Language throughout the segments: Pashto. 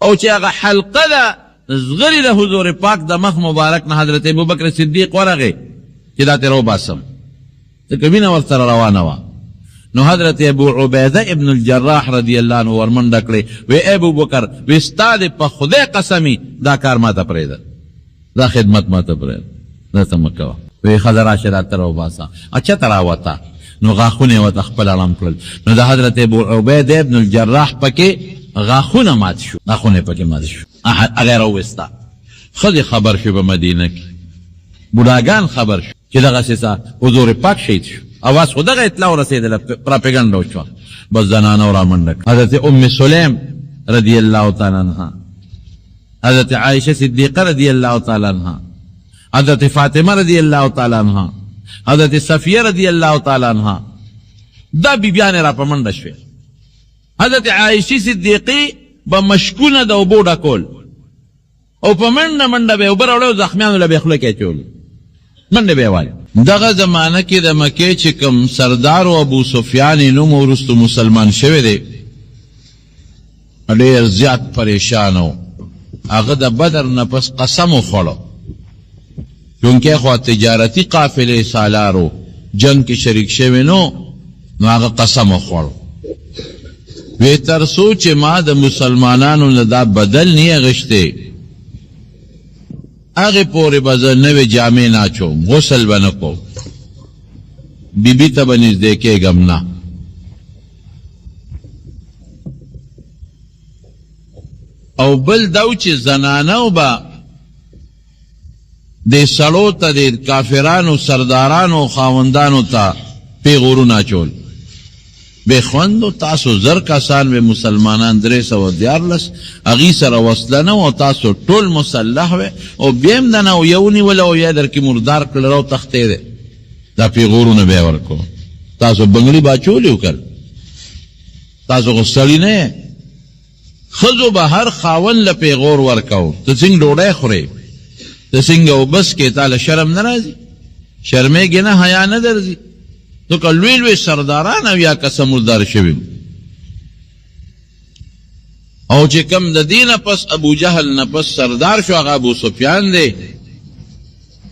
او چې هغه حلقه ده زغری د حضور پاک د مخ مبارک نه حضرت ابوبکر صدیق ورغی چې دا تیرو باسم ځکه وینه ورسره روانه وه نو حضرت ابو عبیده ابن الجراح رضی الله عنه ورمنډه کړې وی ابوبکر وی ستا د په خدای قسمي دا کار ماته پرېږده دا خدمت ماته پرېږده دا ته مه کوه وی ښځه راشه راته راوباسه چېرته راوته نو غاښونه یې ورته خپل اړم کړل نو د حضرت ابو عبیده ابن الجراح پکې غاښونه مات شو غاښونه پکې مات شو هغه یې راوویسته ښځې خبر شو په مدینه کې بوډاګان خبر شو چې دغسې څه حضور پاک شهید شو اواز خو دغه اطلاع ورسېدله پراپیګنډه وشوه بس زنانه رامنډه حضرت ام سلیم رضی الله تعالی عنها حضرت عائشه صدیقه رضی الله تعالی عنها حضرت فاطمه رضی الله تعالی عنها حضرت صفیه رضی الله تعالی عنها دا بیبیانې را په منډه شوې حضرت عائشه صدیقی به مشکونه د اوبو ډکول او په منډه منډه به اوبه راوړی او زخمیانو له به خوله کې اچول منډه به یې وایي دغه زمانه کې د مکې چې کوم سردار و ابو سفیان نوم وروستو مسلمان شوی دی ډېر زیات پریشان و هغه د بدر نه پس قسم وخوړو چونکې خو تجارتي قافلې سالارو جنگ کې شریک شوی نو هغه قسم وخوړو وی تر څو چې ما د مسلمانانو نه دا بدل نه اغشتې هغې پورې به زه نوې جامې نه اچوم غسل به نه کوم بیبي ته به نږدې کېږم نه او بل دا و چې زنانو به دې سړو ته د کافرانو سردارانو او خاوندانو ته پیغورونه اچول بے خوندو تاسو زر کسان به مسلمانان 314 اغي سره وصله نه او تاسو ټول مسلح و او بیم دنه او یونی ولا او یا در کې مردار کړه او تختې ده دا پیغورونه به ورکو تاسو بنگړي باچولیو کړ تاسو غسړی نه خزو به هر خاون له پیغور ورکاو ته څنګه ډوډۍ خوري ته څنګه وبس کې تعالی شرم ناراضي شرمېږي نه حیا نه درځي تو که لوی لوی سرداران او یا کسه مردار شوي او چې کم د دې نه پس ابو جهل نه پس سردار شو هغه ابو سفیان دی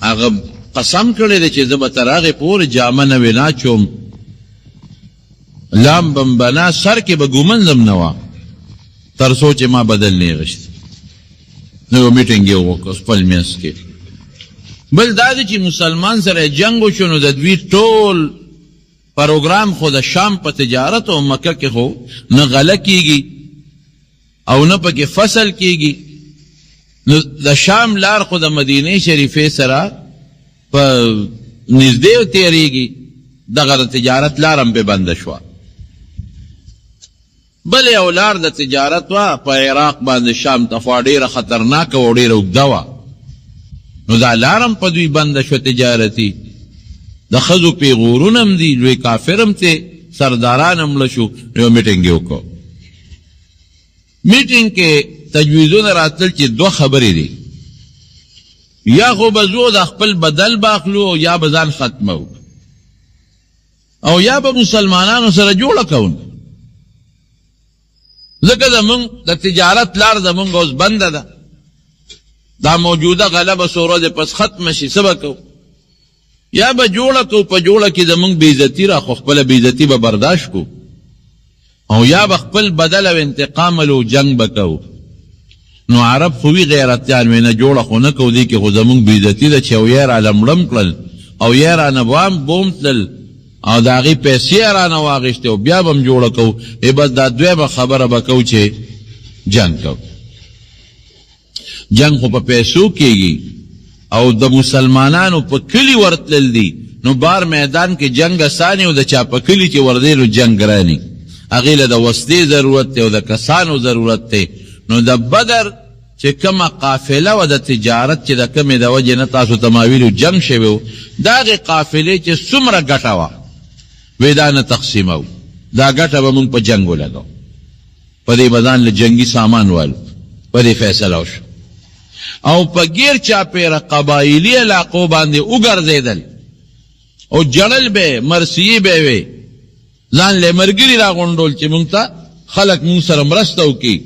هغه قسم کړی دی چې زه به تر هغې پورې جامه نه وې ناچوم لام بم بنا سر کې به ګومنځم نه وه تر څو چې ما بدل نه غشت نو یو میټینګ یې وکړ خپل منځ کې بل دا دی چې مسلمان سره جنګ وشو نو د دوی ټول پروګرام خو د شام په تجارت او مکه کې خو نه غله کیږي او نه پکې فصل کیږي نو د شام لار خو د مدینه شریفې سره په نږدې تیریږي دغه د تجارت لار هم پې بنده شوه بل یو لار د تجارت وه په عراق باندې شام ته خوا ډېره خطرناکه او ډېره اوږده وه نو دا لار هم په دوی بنده شوه تجارتي د ښځو پیغورونه هم دي لوی کافر هم ته سرداران هم مړه شو یو میټینګ یې وکړو میټینګ کې تجویزونه راتلل چې دوه خبرې دي یا خو به زو د خپل بدل باخلو او یا به ځان ختمو او یا به مسلمانانو سره جوړه کوو ځکه زمونږ د تجارت لار زمونږ اوس بنده ده دا موجوده غلبه څو ورځې پس ختمه شي څه به کوو یا به جوړه کو په جوړه کې زمونږ بېعزتي را خو خپله بېعزتي به برداشت کو او یا به خپل بدل او انتقام لو جنگ به کوو نو عرب خو وي غیرتیان وی نه جوړه خو نه کوو دې کې خو زمونږ بېعزتي ده چې او یې رانه مړم کړل او یې رانه بوم تلل او د هغې پیسې یې رانه واخېستې او بیا به هم جوړه کوو بس دا دویمه خبره به کوو چې جنگ کوو جنگ خو په پیسو کېږي او د مسلمانانو په کلي ورتلل دي نو بار میدان کې جنگ اساني او د چا په کلي چې وردی نو جنگ ګراني هغې له د وسلې ضرورت دی او د کسانو ضرورت دی نو د بدر چې کومه قافله وه د تجارت چې د کمې د وجې نه تاسو ته ما ویلو جنگ شوی و د هغې قافلې چې څومره ګټه وه وی دا نه تقسیمو دا ګټه به مونږ په جنګ ولګو په دې به ځان له جنګي سامان والو په دې فیصله وشو او په غیر چاپیره قبایلي علاقو باندې وګرځېدل او جړل به مرثیې به وې ځان له مرګري راغونډول چې مونږ ته خلک مونږ سره مرسته وکړي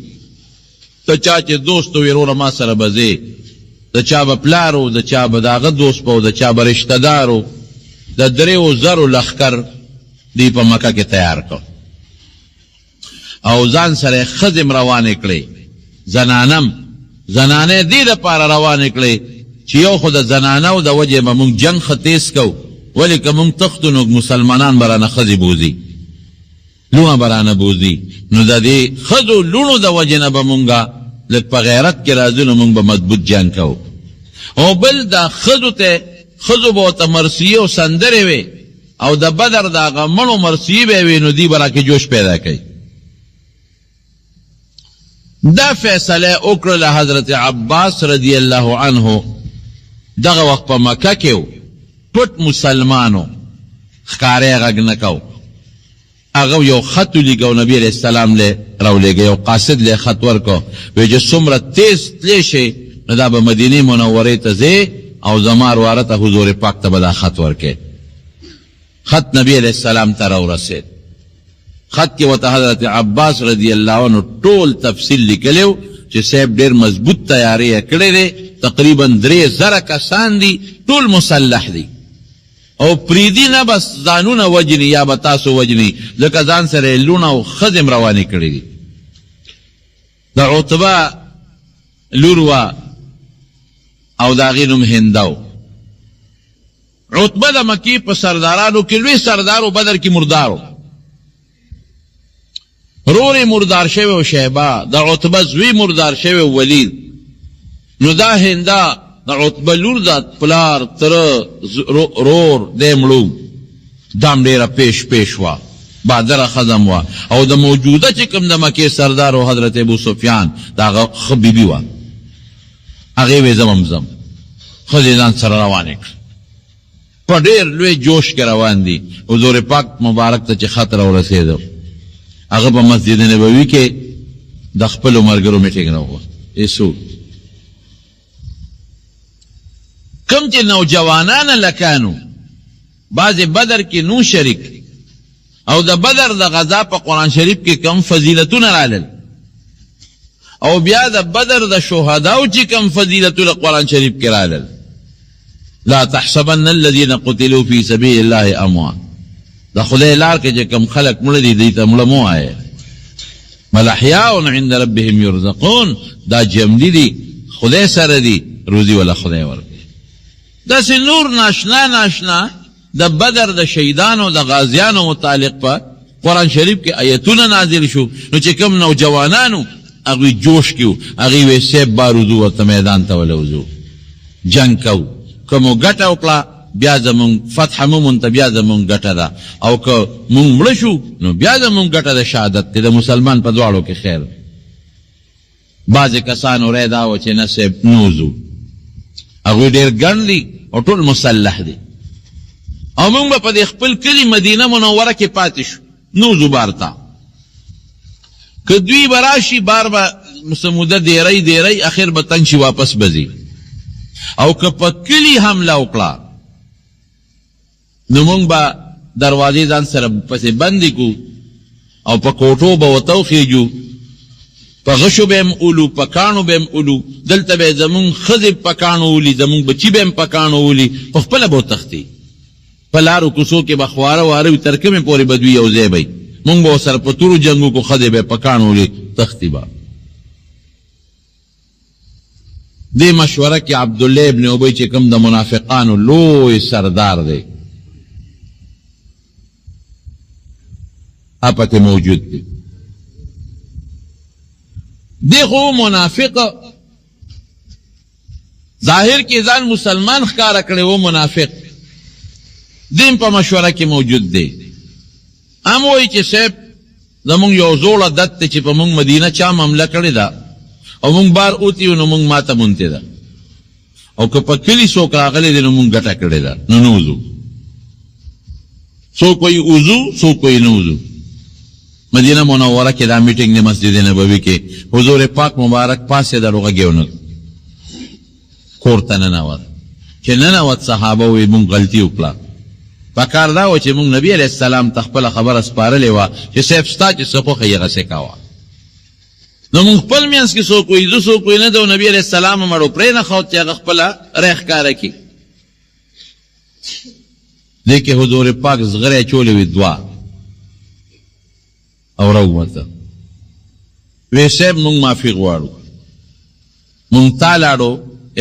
ته چا چې دوست وي وروره ما سره به ځې د چا به پلار و د چا به د هغه دوست به و د چا به رشته دار و د 3,000 لښکر دی په مکه کې تیار کړ او ځان سره ښځې روانې کړې زنانې دې دپاره روانې کړې چې یو خو د زنانو د وجې به مونږ جنګ ښه تیز کوو ولې که مونږ تښتو نو مسلمانان به رانه ښځې بوځي لونه به رانه بوځي نو د دې ښځو لونو د وجې نه به مونږه لږ په غیرت کې راځو نو مونږ به مضبوط جنګ کوو او بل دا ښځو به ورته مرثیې او سندرې وې او د بدر د هغه مړو مرثیې به وې نو دوی به راکې جوش پیدا کوي دا فیصله وکړله حضرت عباس رضی الله عنه دغه وخت په مکه کې و پټ مسلمانو ښکاری غږ نه کو هغه یو خط ولیږه نبي علیه السلام لی راولېږه یو قاصد لی خط ورکو وی چې څومره تیز تلی شي نو دا به مدینې منورې ته ځې او زما رواره ته حضور پاک ته به دا خط ورکې خط نبی علیه السلام ته راورسېد خط کې ورته حضرت عباس رضی الله عنه ټول تفصیل لیکلی و چې صاحب ډېر مضبوط تیاری یې کړی دی تقریبا 3,000 کسان دي ټول مسلح دي او پریدي نه بس ځانونه وجني یا به تاسو وجني ځکه ځان سره یې لونه او ښځې م روانې کړي دي د عتبه لور وه او د هغې نوم هنده و عتبه د مکې په سردارانو کې لوی سردار و بدر کې مردار و رور یې مردار شوی و شیبه د عتبه زوی مردار شوی و ولید نو دا هنده د عتبه لور ده پلار تره رور دی مړو دام ډېره پیش وه بادره ښځه وه او د موجوده چې کوم د مکې سردار و حضرت ابو سفیان د هغه ښه بیبي وه هغې وې زم ښځې ځان سره روانې کړه په ډېر لوی جوش کې روان دي حضور پاک مبارک ته چې خط راورسېده هغه په مسجد نبوي کې د خپلو ملګرو میټینګ نه وه ایسو کم چې نوجوانان لکانو بعضې بدر کې نو شریک او د بدر د غذا په قرآن شریف کې کم فضیلتونه رالل او بیا د بدر د شهداو چې کم فضیلتونه قرآن شریف کې رالل لا تحسبن الذين قتلوا في سبيل الله اموات د خدای لار کې چې کم خلق مړه دي دوی ته مړه مو وایه بل احیاء عند ربهم یرزقون دا جمدي دي خدای سره دي روزي ولا خدای ورکوي داسې نور ناشنا د بدر د شهیدانو د غازیانو متعلق په قرآن شریف کې آیتونه نازل شو نو چې کوم نوجوانانو هغوی جوش کې و هغوی وی سیب بارودو ورته میدان ته ولوځو جنګ کوو که مو ګټه وکړه بیا زمونږ فتح مومون ته بیا زمونږ ګټه ده او که مونږ مړه شو نو بیا زمونږ ګټه د شهادت دی د مسلمان په دواړو کې خیر بعضې کسانو رای دا وه چې نه صاحب نوځو هغوی ډېر ګڼ دي او ټول مسلح دي او مونږ به په دې خپل کلي مدینه منوره کې پاتې شو نوځو بار ته که دوی به راشي بار به موده دیری اخر به تنګ شي واپس به ځي او که په کلي حمله وکړه نو مونږ به دروازې ځان سره پسې بندې کړو او په کوټو به وتوخیږو په غشو به م اولو په کاڼو به م اولو دلته به زمونږ ښځې په کاڼو اولي زمونږ بچي به م په کاڼو اولي په خپله به وتښتي په لارو کوڅو کې به خواره واره وي تر کومې پورې به دوی یو ځای وی مونږ به ورسره په تورو جنګو کو ښځې به په کاڼو اولي تښتي به دې مشوره کې عبدالله ابن ابی چې کوم د منافقانو لوی سردار دی اپکې موجود دی دی خو منافق ظاهر کې ځان مسلمان ښکاره کړی و منافق دیم په مشوره کې موجود دی هم وایي چې صاحب زمونږ یو زوړ عادت دی چې په مونږ مدینه چا حمله کړې ده او مونږ بار اوتی نو مونږ ماته مونتې ده او که په کلي څوک راغلی دی نو مونږ ګټه کړې ده نو نوځو څوک وایي اوځو څوک وایي نوځو مدینه منوره کې دا میټینګ دی مسجد نبوي کې حضور پاک مبارک پاسې د روغه ګیونه کور ته ننوت چې ننوت صحابه وایي مونږ غلطي وکړه پکار دا و چې مونږ نبي علیه السلام ته خپله خبره سپارلې وه چې صاحب ستا چې څه خوښه یې هغسې کوه نو مونږ خپل منځ کې څوک وایي زه څوک وایي نه ده او نبي علیه السلام هم اړو پرې نه ښود چې هغه خپله ری ښکاره کړي. دې کې حضور پاک زغری اچولې وې دوه او راووته وی صاحب مونږ معافي غواړو، مونږ تا لاړو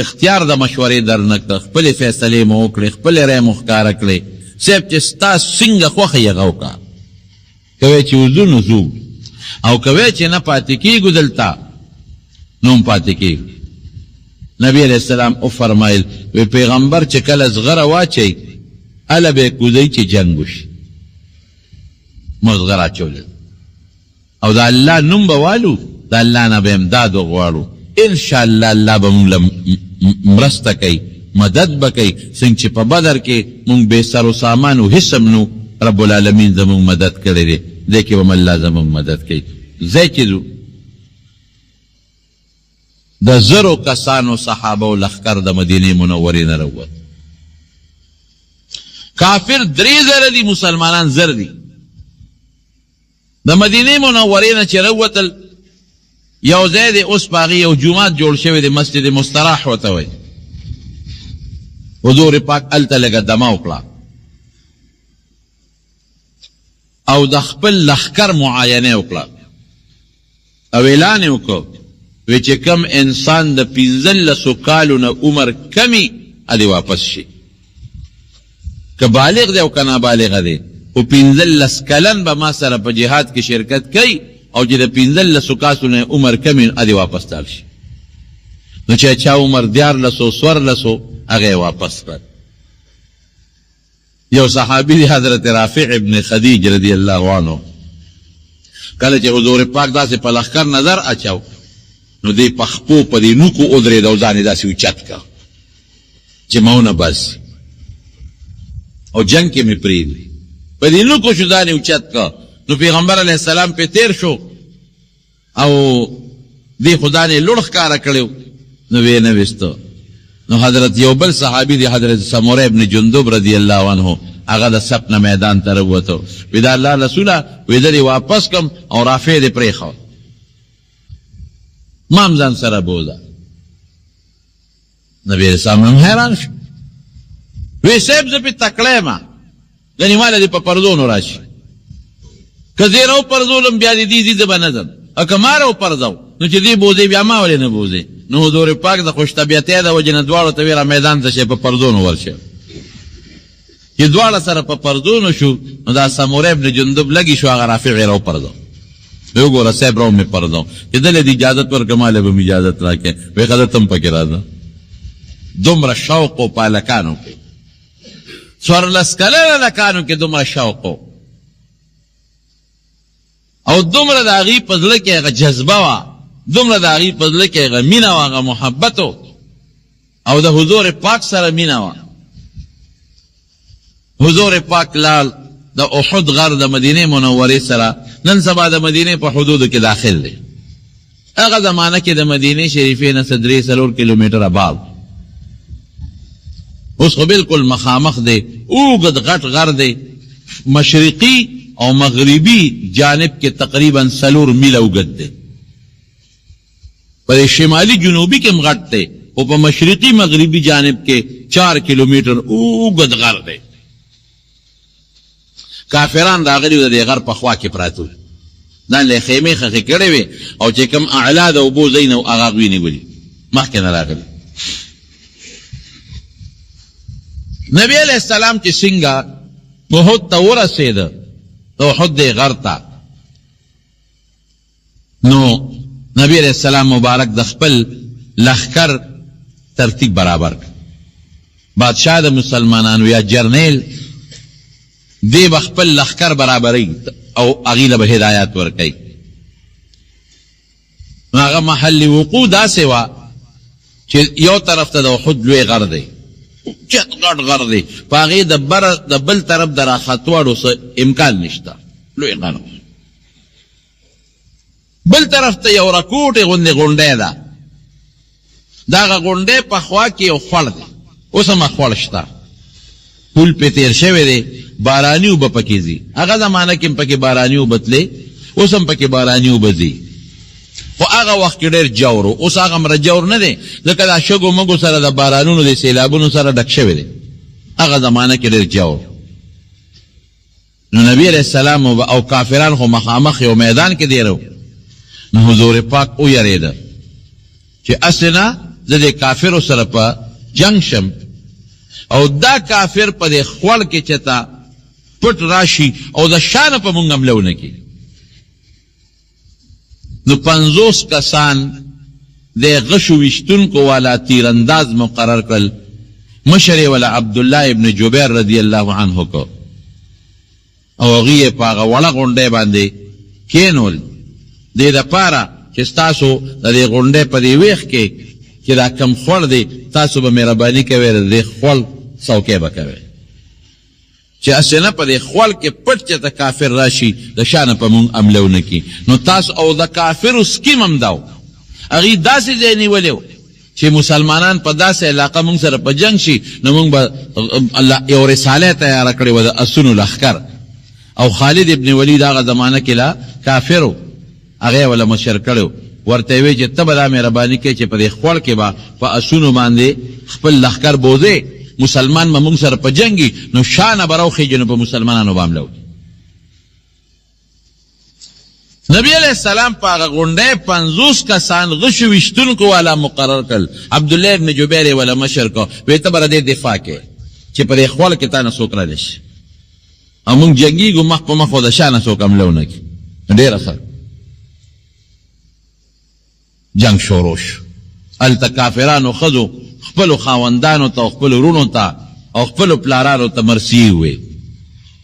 اختیار د مشورې در نه کړه، خپلې فیصلې مو وکړې، خپلې رای مو ښکاره کړې، صاحب چې ستا څنګه خوښه یې هغه وکړه، کوی چې وځو نو ځو او کوی چې نه پاتې کېږو دلته نو هم پاتې کېږو. نبی علیه السلام وفرمایل وی پیغمبر چې کله زغره واچوي هله به یې کوزوي چې جنګ وشي. مو زغره اچولې او د الله نوم به والو، د الله نه به امداد وغواړو، انشاءالله الله به مونږ له مرسته کوي، مدد به کوي. څنګه چې په بدر کې مونږ بې سر و سامان و هیڅ هم نو رب العالمین زمونږ مدد کړی دی، دې کې به هم الله زمونږ مدد کوي. ځای چې ځو د زرو کسانو صحابه و لښکر د مدینې منورې نه راووت. کافر 3,000 دي، مسلمانان 1000 دي. د مدینې منورې نه چې راووتل یو ځای دی، اوس په هغې یو جومات جوړ شوی دی، مسجد مستراح ورته وایي. حضور پاک هلته لږه دمه وکړه او د خپل لښکر معاینه وکړه او اعلان یې وکړ وی چې کم انسان د 15 کالو نه عمر کمی ادې واپس شي، که بالغ دی او که نابالغه دی، خو 15 کلن به ما سره په جهاد کې شرکت کوي او چې د 15 کاسو نه عمر کمی ادې واپس تال شي. نو چې چا عمر 14 14 هغه واپس کړ. یو صحابي دی حضرت رافع ابن خدیج رضی الله عنه، کله چې حضور پاک داسې په لښکر نظر اچاو نو دی په خپو په دې نوکو ودرېد او ځان یې داسې اوچت کړ چې مونه باسي او جنګ کې مې پرېږدي، په دې نوکو شو ځان یې اوچت کړ. نو پیغمبر علیه السلام پې تیر شو او دی خو ځان یې لوړ ښکاره کړی نو ویې نه ویسته. نو حضرت یو بل صحابي دی حضرت سمره ابن جندب رضی الله عنه، هغه د صف نه میدان ته راووته وی د الله رسوله وی زه دې واپس کم او رافع دې پرېښود، ما هم ځان سره بوځه. نبي علیه السلام هم حیران شو، وی صاحب زه پې تکړه یم، ګنې ماله دې په پرزونو راشي، که زه یې راوپرزولم بیا دې دې زه به نه ځم، او که ما راوپرزو نو چې دې بوځې بیا ما ولې نه بوځې. نو حضور پاک د خوش طبیعتۍ د وجې نه دواړو ته ویره میدان ته شئ په پرزونو ورشه. چې دواړه سره په پرزونو شو نو دا سموره ابن جندب لګي شو، هغه رافع یې راوپرزو. وی وګوره صاحب راو مې پرزو چې دله دې اجازت ورکړه ماله به مې اجازت راکړې. وی ښه ده ته هم پکې راځه. دومره شوق و په هلکانو کې، 14 کلنه هلکانو کې دومره شوق و او دومره د هغې په زړه کې هغه جذبه وه، دومره د هغې په زړه کې هغه مینه وه، هغه محبت و او د حضور پاک سره مینه وه. حضور پاک لال د احد غر د مدینې منورې سره نن سبا د مدینې په حدودو کې داخل دی. هغه زمانه کې د مدینې شریفې نه 3-4 کیلومتره بعد، اوس خو بلکل مخامخ دی، اوږد غټ غر دی، مشرقي او مغربي جانب کې تقریبا 4 میله اوږد دی، په شمالي جنوبي کې هم غټ دی او په مشرقي مغربي جانب کې 4 کیلومتر اوږد غر دی. کافران راغلي د دې غر په خوا کې پراته وو، دا له خیمې خښې کړې وې او چې کوم اعلا د اوبو ځای نه و هغه هغوی نیولي مخکې نه راغلي. نبی علیه السلام چې څنګه احد ته ورسېده، د احد دې غر ته، نو نبی علیہ السلام مبارک د خپل لښکر ترتیب برابر کړ. بادشاہ د مسلمانانو یا جرنیل دی به خپل لښکر برابروي او هغې له به هدایات ورکوي. نو هغه محل وقوع داسې وه چې یو طرف ته د احد لوی غر دی، چت غټ غر دی، په هغې د بل طرف د راختواړو څه امکان نشته، لوی غر. بل طرف ته یو رکوټې غوندې غونډۍ ده، د هغه غونډۍ په خوا کې یو خوړ دی، اوس هم خوړ شته، پول پې تېر شوی دی، باراني اوبه پکې ځي. هغه زمانه کې هم پکې باراني اوبه تلې، اوس هم پکې باراني اوبه ځي. خو هغه وخت کې ډېر جور و. اوس هغه مره جور نه دی ځکه دا شګو مګو سره د بارانونو د سیلابونو سره ډک شوی دی. هغه زمانه کې ډېر جور. نو نبی علیہ السلام او کافران خو مخامخ یو میدان کې دی رو. نو حضور پاک او یریده چې اصلنا زه د کافرو سره په جنگ شم او دا کافر په دې خوړ کې چتا پټ راشي او د شان په مونږ حمله ونه کړي. نو 50 کسان د غشو وشتونکو والا تیرانداز مقرر کړل. مشر والا عبدالله ابن جبیر رضی الله عنه کو او هغې په هغه وړه غونډۍ باندې کینول دې دپاره چې ستاسو د دې غونډۍ په دې ویښ کې چې دا کم خوړ دی تاسو به مهرباني کوئ د دې خوړ څوکۍ به کوئ چې اسنه په دې خوړ کې پټ چې ته کافر راشي د شانه په مونږ حمله ونه کړي. نو تاسو او د کافرو سکیم هم دا و هغې داسې ځای نیولی و چې مسلمانان په داسې علاقه مونږ سره په جنګ شي نو مونږ به یو رساله تیاره کړې وه د اسونو لښکر. او خالد ابن ولید هغه زمانه کې لا کافر و هغې وله مشر کړی ورته یې وی چې ته به دا مهرباني کوې چې په دې خوړ کې به په اسونو باندې خپل لښکر بوځې مسلمان به مونږ سره په جنګي نو شانه به راوخېږي نو په مسلمانانو به حمله وکړي. نبی علیہ السلام په هغه غونډۍ 50 کسان غشو ویشتونکو والا مقرر کړل. عبدالله ابن جبیر یې وله مشر کو وی ته به د دې دفاع کوې چې په دې خوړ کې تا نه څوک رانی شي او مونږ جنګېږو مخ په مخ خو د شانه څوک حمله ونه کړي. ډېره ښه جنگ شروع شو. هلته کافرانو ښځو خپلو خاوندانو ته او خپلو وروڼو ته او خپلو پلارانو ته مرسي ووې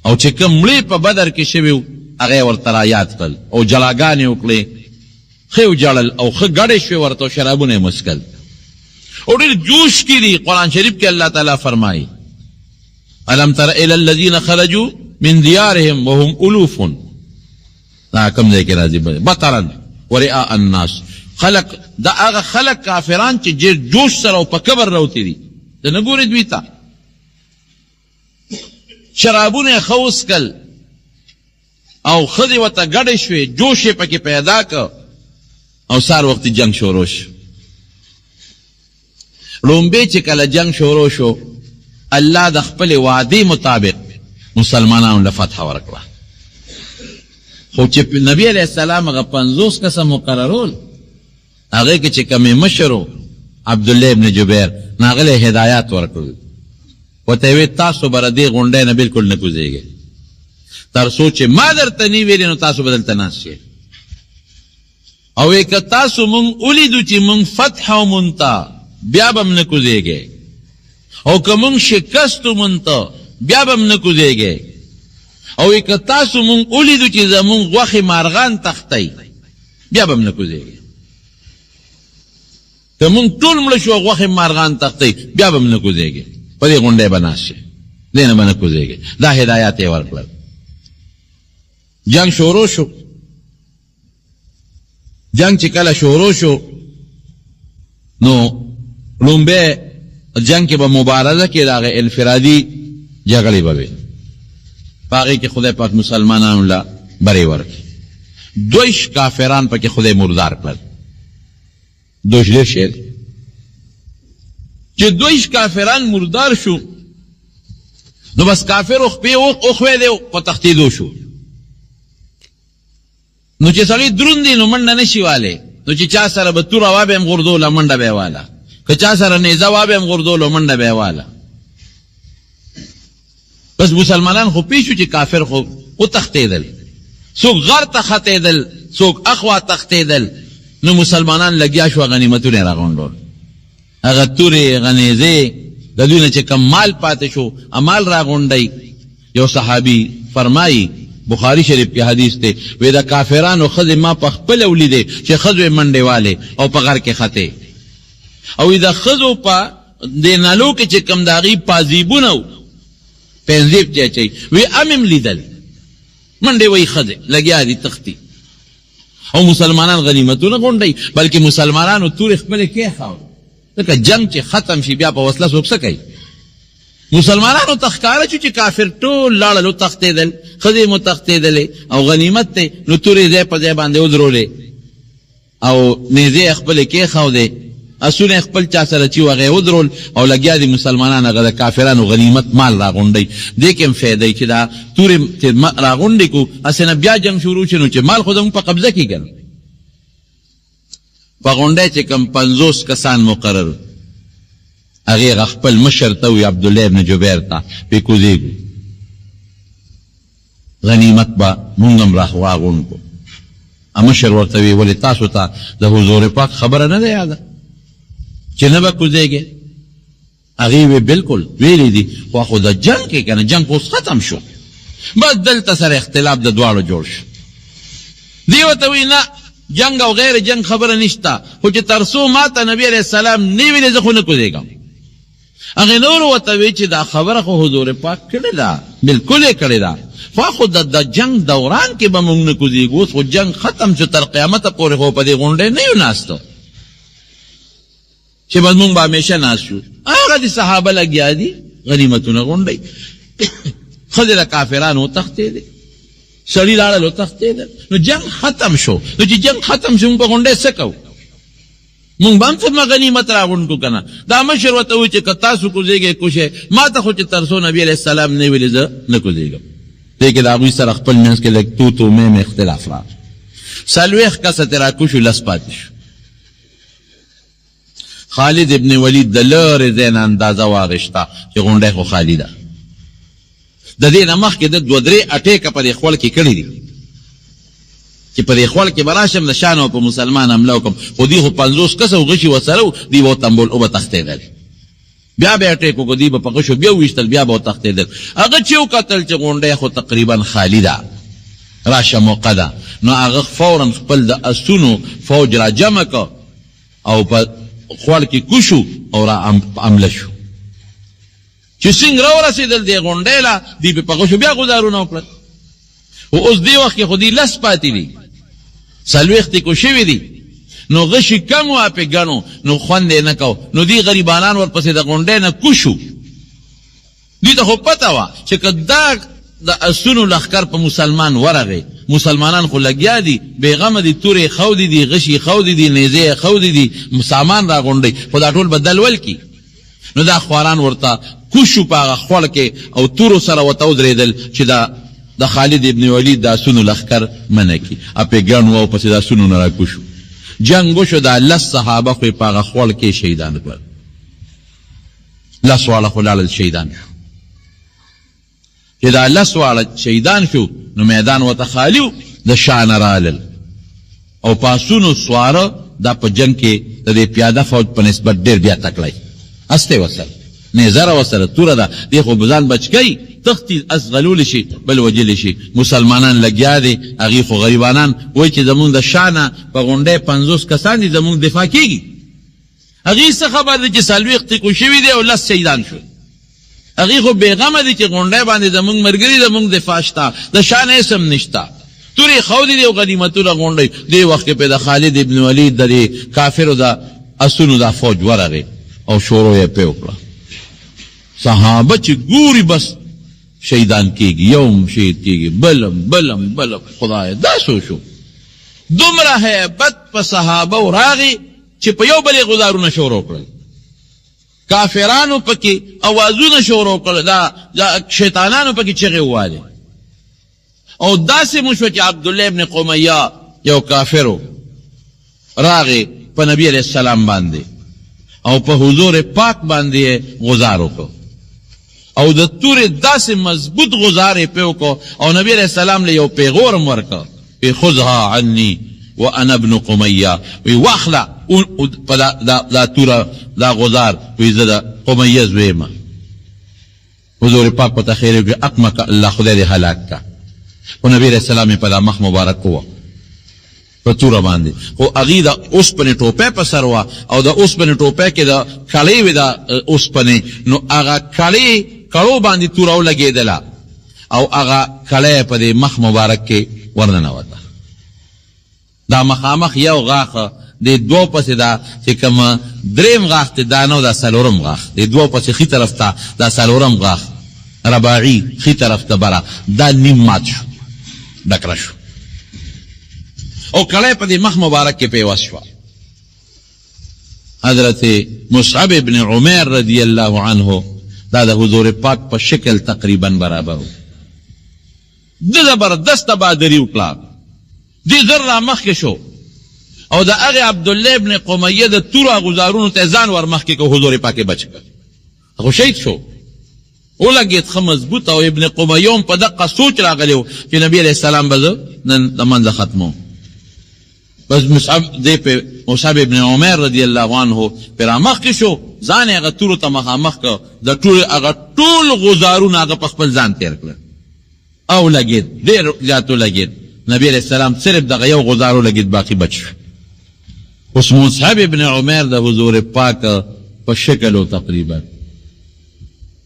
او چې کوم مړي په بدر کې شوي وو هغه ورته را یاد کړل او جلاګانې وکړې ښه وجړل او ښه ګډې شوې ورته شرابونه یې مسکل او ډېر جوش کې دي. قرآن شریف کې الله تعالی فرمایي الم تر الی الذین خرجوا من دیارهم وهم الوف. دا کوم ځای کې راځي بطرا ورئاء الناس. خلق دا هغه خلق کافران چې ډېر جوش سره او په کبر راوتي دي ته نه ګورې دوی ته شرابونه یې ښه وڅکل او ښځې ورته ګډې شوې جوش یې پکې پیدا که او سهار وختي جنګ شروع شو. لومبې چې کله جنګ شروع شو الله د خپلې وعدې مطابق مسلمانانو له فتح ورکړه. خو چې نبی علیہ السلام هغه 50 کسه مقررول هغې کې چې کمې مشر و عبدالله ابن جبیر نو هغه له هدایات ورکړل ورته یې وی تاسو به د دې غونډۍ نه بلکل نه کوزېږئ تر څو چې ما درته نه ویلې نو تاسو به دلته ناست شئ او وی که تاسو مونږ ولیدو چې مونږ فتح ومونږ ته بیا به هم نه کوزېږئ او که مونږ شکستو مونږ ته بیا به هم نه کوزېږئ او وی که تاسو مونږ ولیدو چې زمونږ غوښې مارغان تختی بیا به هم نه کوزېږئ که مونږ ټول مړه شو غوښې مارغان تختی بیا به هم نه کوزېږئ په دې غونډۍ به ناست شئ دې نه به نه کوزېږئ. دا هدایات یې ورکړل. جنگ شروع شو. جنگ چې کله شروع شو نو لومبې جنگ کې به مبارزه کې د هغې انفرادي جګړې به وې په هغې کې خدای پاک مسلمانانو له برې ورکړي. 2 کافران پکې خدای مردار کړل. 2 ډېر شی دی چې 2 کافران مردار شو نو بس کافر خپې وخوې دی په تښتېدو شو. نو چې سړی دروند دی نو منډه نه شي والی نو چې چا سره به توره وا به یې هم غورځوله منډه به یې واله که چا سره نیزه وا به یې هم غورځوله منډه به یې واله. بس مسلمانان خو پوه شو چې کافر خو وتښتېدل څوک غر ته ختېدل څوک اخوا تښتېدل نو مسلمانان لګیا شو غنیمتونه یې راغونډول هغه تورې غنیزې د دوی نه چې کم مال پاتې شو امال راغونډئ. یو صحابي فرمایي بخاری شریف کې حدیث دی وی د کافرانو ښځې ما په خپله ولیدې چې ښځو یې منډې والې او په غر کې ختې او د ښځو په دې نالو کې چې کم د هغې پازیبونه و پنځیب چې اچوي وی امم لیدل منډې وی ښځې لګیا دي تښتي او مسلمانان غنیمتونه غونډئ بلکې مسلمانانو تورې خپلې کېښاوه ځکه جنگ چې ختم شي بیا په وسله څوک څه کوي. مسلمانانو ته ښکاره شو چې کافر ټول لاړل او نیزه خپل کې خو دی اسونه خپل چا سره چې وغه ودرول او لګیا دي مسلمانانو هغه د کافرانو غنیمت مال راغونډي دې کوم فائدې چې دا تورې راغونډي کو اسنه بیا جنگ شروع شنو چې مال خودم په قبضه کې کړ په غونډه چې کم 50 کسان مقرر هغه خپل مشر ته وی عبد الله ابن جبیر ته په کوزیګو غنیمت با مونږم راغون کو امشر ورته وی ولې تاسو ته د حضور پاک خبره نه ده یاد چې نه به کوزیږي هغه وی بالکل ویلې دي خو د جنگ کې کنه جنگ اوس ختم شو بس دلته سره اختلاف د دواړو جوړ شو دی وته وی نه جنگ او غیر جنگ خبره نشتا خو چې ترسو ماته نبی علیہ السلام نیویلې زه خو نه کوزیږم هغه نور وته وی چې دا خبره خو حضور پاک کړی دا بالکل یې کړی دا خو د جنگ دوران کې به موږ نه کوزیږو خو جنگ ختم شو تر قیامت پورې خو په دې غونډه نه یو ناستو چې بس موږ به همیشه ناست شو هغه د صحابه لګیا دي غنیمتونه غونډی ښځې د کافرانو وتښتېدې سړي لاړل وتښتېدل نو جنگ ختم شو نو چې جنگ ختم شو موږ په غونډې څه کوو مونږ به هم څومره غنیمت راغونډ کړو که نه دا مشر ورته وایي چې که تاسو کوزیږئ کوشئ ما ته خو چې تر څو نبي علیه السلام نه ویلې زه نه کوزیږم دې کې د هغوی سره خپل منځ کې لږ تو تو میم اختلاف راغی 40 کسه ترې راکوشو 10 پاتې شو خالد ابن ولید د لرې ځای نه اندازه واخېسته چې غونډی خو خالي ده د دې نه مخکې د 2-3 اټېکه په دې خول کې کړي دي چې په دې خول کې به راشم د شانو په مسلمان حمله وکړم خو دوی خو 50 کسه غشي ورسره و دوی به وتمبول او به تښتېدل بیا به اټیک وکړو دوی به په غشو بیا وویشتل بیا به وتښتېدل هغه چې وکتل چې غونډۍ خو تقریبا خالي ده راشه موقع ده نو هغه فورا خپل د اسونو فوج را جمع کړ او په خول کې کوشو او را عمله شو چې څنګه راورسېدل دې غونډۍ له دوی به په غشو بیا ګزارونه وکړل خو اوس دې وخت کې خو دوی 10 پاتې دي 40 کو شوي دي نو غشي کم وا په ګڼو نو خوند یې نه کو نو دی غریبانان ورپسې د غونډۍ نه کوشو دوی ته خو پته وه چې که دا د اسونو لښکر په مسلمان ورغی مسلمانان خو لګیا دي بېغمه دي تورې خودې دي غشي خودې دي نیزې خودې دي سامان را غونډی خو دا ټول به دلول کی نو دا خواران ورته کوشو په هغه خوړ کې او تورو سره ورته ودرېدل چې د خالد ابن ولید د اسونو لښکر منع کړي اپې ګڼ و او پسې د اسونو نه راکوشو جنگ وشو دا 10 صحابه خو په هغه خوړ کې شهیدان کړل 10 واړه خو لاړل شهیدان شو چې دا 10 واړه شهیدان شو نو میدان ورته خالي و د شا نه رالل او په اسونو سواره دا په جنگ کې د دې پیاده فوج په نسبت ډېر بیا تکړی استې ورسره نیزه ورسره توره ده دې خو به ځان بچ کوي تختی اس غلول شي بل وجل شي مسلمانان لګیا دي هغې خو غریبانان وایي چې زمونږ د شانه په غونډۍ 50 کسان دي زمونږ دفاع کېږي هغې څه خبر دی چې 40 ټیکو شوي دی او 10 شهیدان شو هغې خو بېغمه دي چې غونډۍ باندې زمونږ ملګري زمونږ دفاع شته د شانه اسم نشته تورې خودې دی او غنیمتونه غونډۍ دې وخت کې په د خالد ابن ولید د دې کافرو د اسونو دا فوج ورغې او شروع یې پې وکړه صحابه چې ګوري بس شهیدان کېږي یوم شهید کېږي بلم خدای دا شو دومره هیبت په صحابه راغی چې په یو بل یې غزارونه شروع کړل کافرانو پکې اوازونه شروع کړل دا شیطانانو پکې چغې ووالې او داسې مو شوه چې عبدالله ابن قمیه یو کافرو راغی په نبی علیه السلام باندې او په حضور پاک باندې غزار وکړو او د تورې داسې مضبوط غزار یې پې وکړو او نبی علیه السلام له یو پیغور هم ورکړ وی خذها عني وانا ابن قمیه وی واخله په دا توره دا غزار وی زه د قمیه زوی یم حضور پاک ورته خیر وکړي اقمک الله خدای دې هلاک کا خو نبی علیه السلام یې په دا مخ مبارک ووه په توره باندې خو هغې د اوسپنې ټوپۍ په سر وه او د اوسپنې ټوپۍ کې د کړۍ وې د اوسپنې نو هغه کړو باندې توره ولګېدله او هغه کړی په دې مخ مبارک کې ورننوته دا مخامخ یو غاښ د دوو پسې دا چې کوم درېم غاښ دی دا نه و دا څلورم غاښ د دوو پسې ښي طرف ته دا څلورم غاښ رباعي ښي طرف ته بره دا نیم مات شو ډکره شو او کړای په دې مخ مبارک کې پیوست شوه. حضرت مصعب ابن عمیر رضی الله عنه دا د حضور پاک په شکل تقریبا برابر و. د زبردست بادري وکړه، دې زر را مخکې شو او د هغې عبدالله ابن قمیه د تورو غزارونو ته ځان ور مخکې که حضور پاک یې بچ کړ، خو شهید شو ولګېد ښه مضبوط. او ابن قمیه هم په دقه سوچ راغلی و چې نبي علیه السلام به زه نن د منځه ختموم. بس مصعب ابن عمیر رضی الله عنه پې رامخکې شو، ځان یې هغه تورو ته مخامخ که، د هغه ټول غزارونه هغه په خپل ځان تېر کړل او لګېد، ډېر زیات ولګېد. نبي علیه السلام صرف دغه یو غزار ولګېد، باقي بچ شو. اوس مصعب ابن عمیر د حضور پاک په شکل و تقریبا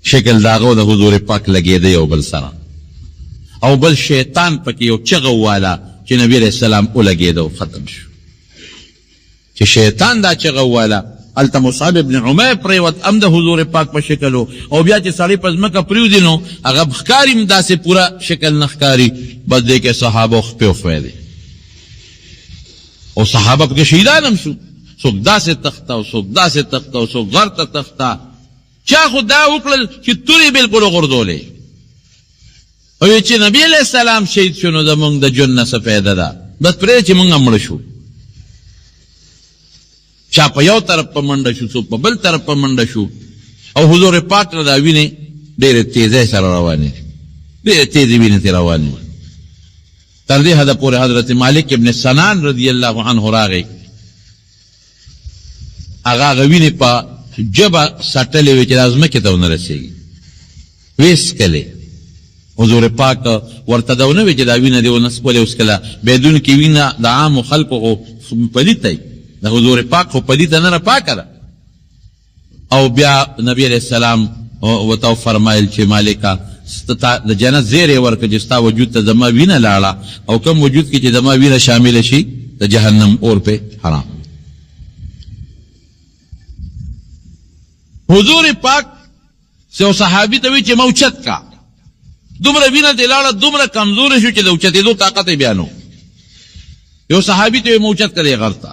شکل داغه د حضور پاک لګېده یو بل سره، او بل شیطان پکې یو چغه وواله چې نبی علیه السلام ولګېده او ختم شو. چې شیطان دا چغه وواله هلته مصعب ابن عمیر پرېوت، هم د حضور پاک په شکل و، او بیا چې سړی په ځمکه پرېوځي نو هغه ښکاري هم داسې پوره شکل نه ښکاري، بس دی کې صحابه خپې وښوی دی او صحابه پکې شهیدان هم شو، څوک داسې تخته او څوک داسې تخته او څوک غر ته تخته. چا خو دا وکړل چې تورې بلکل وغورځولې او چې نبي علیه السلام شهید شو نو زمونږ د ژوند نه څه فایده ده، بس پرېږده چې مونږ مړه شو. چا په یو طرف په منډه شو، څوک په بل طرف په منډه شو، او حضور پاک نه دا وینې ډېرې تیزۍ سره روانې، ډېرې تیزې وینې ترې روانې وې. تر دې حده پورې حضرت مالک ابن سنان رضی الله عنه راغی، هغه وینې په ژبه سټلې وې چې دا ځمکې ته ونه رسېږي، ویې څکلې. حضور پاک ورته دا ونه وې چې دا وینه دې ونه څکولې وڅکله، بدون کې وینه د عامو خلکو خو پلیته وي، د حضور پاک خو پلیته نه پاکه ده. او بیا نبی علیه السلام ورته فرمایل چې مالکه د جنت زیر یې ورکړه چې ستا وجود ته زما وینه لاړه، او کم وجود کې چې زما وینه شامله شي د جهنم اور پې حرام. حضور پاک یو صحابي ته وی چې ما اوچت کا، دومره وینه دې لاړه، دومره کمزوری شو چې د اوچتېدو طاقت یې بیا نو. یو صحابي ته وی ما اوچت کړی غر ته.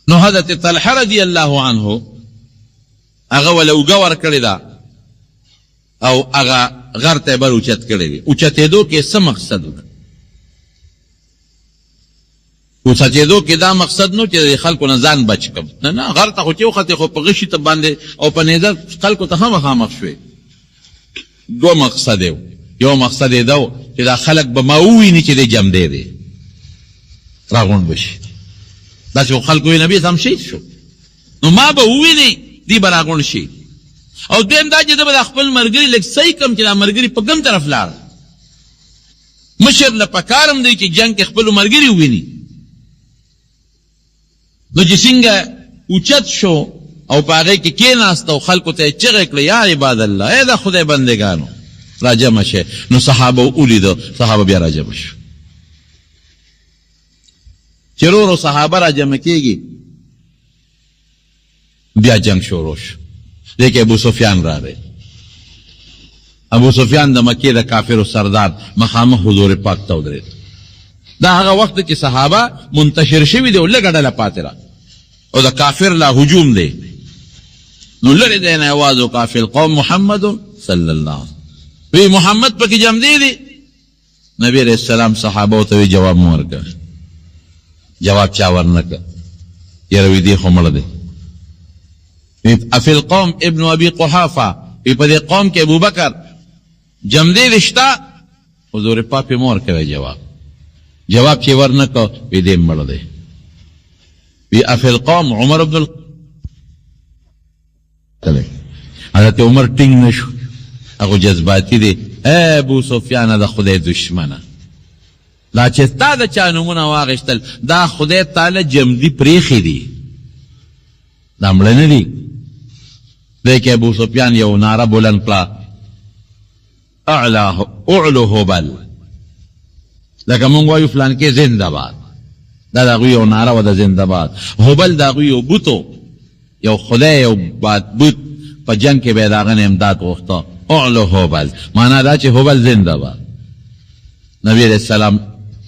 نو حضرت طلحه رضی الله عنه هغه وله اوږه ورکړې ده او هغه غر ته یې بل اوچت کړی دی. اوچتېدو کې څه مقصد و؟ اوچتېدو کې دا مقصد نو چې د خلکو نه ځان بچ کړم، نه نه، غر ته خو چې وختې خو په غشي ته باندې او په نیزه خلکو ته هم مخامخ شوې. دوه مقصد یې یو مقصد یې دا و چې دا خلک به ما وویني چې دی جمدی دی راغونډ بشي، داسې خو خلکو وي نبي هم شهید شو، نو ما به وویني دی به راغونډ شي. او دویم دا چې زه به د خپل ملګري لږ صحیح کړم چې دا ملګري په کوم طرف لاړ. مشر له پکار هم دی چې جنګ کې خپلو ملګري وویني. نو چې څنګه اوچت شو او په هغې کې کېناست او خلکو ته یې چغې کړې یا عباد الله، ای د خدای بندګانو را جمع شئ. نو صحابه ولیده، صحابه بیا را جمع شو. چې ورو صحابه را جمع کېږي بیا جنگ شروع شو. دې کې ابو سفیان راغی. ابو سفیان د مکې د کافرو سردار مخامخ حضور پاک ته ودرېد. دا هغه وخت کې صحابه منتشر شوي دي او لږه ډله پاتې را او د کافر لا هجوم دی. نو لرې دی نه اواز وکړه فی القوم محمد صلی الله علیه وسلم، وی محمد پکې جمدی دی. نبی علیہ السلام صحابه ته جواب مو ورکړ، جواب چا ورنکړ، یاره وی دی خو مړه دی. افی القوم ابن ابي قحافه، په دې قوم کې ابو بکر جمدی رشتہ. حضور پاک په مور کوي جواب چې ورنکړ، وی دی مړه دی. وی افی القوم عمر بن حضرت عمر ټینګ نشو، هغه جذباتي دی. اے ابو سفیان د خدای دشمنه، لا چې تا د چا نومونه واغېستل دا خدای تعالی جمدي پرېښي دي، دا مړه نه دي. دی کې ابو سفیان یو ناره بلند کړه، اعلو هبل، لکه مونږ وایو فلان کې زنده باد، دا د هغوی یو ناره وه د زنده باد. هبل د هغوی یو بوتو، یو خدای یو بوت، په جنگ کې به یې د هغه نه امداد غوښته. اعلو هبل معنا دا چې هبل زنده باد. نبی علیہ السلام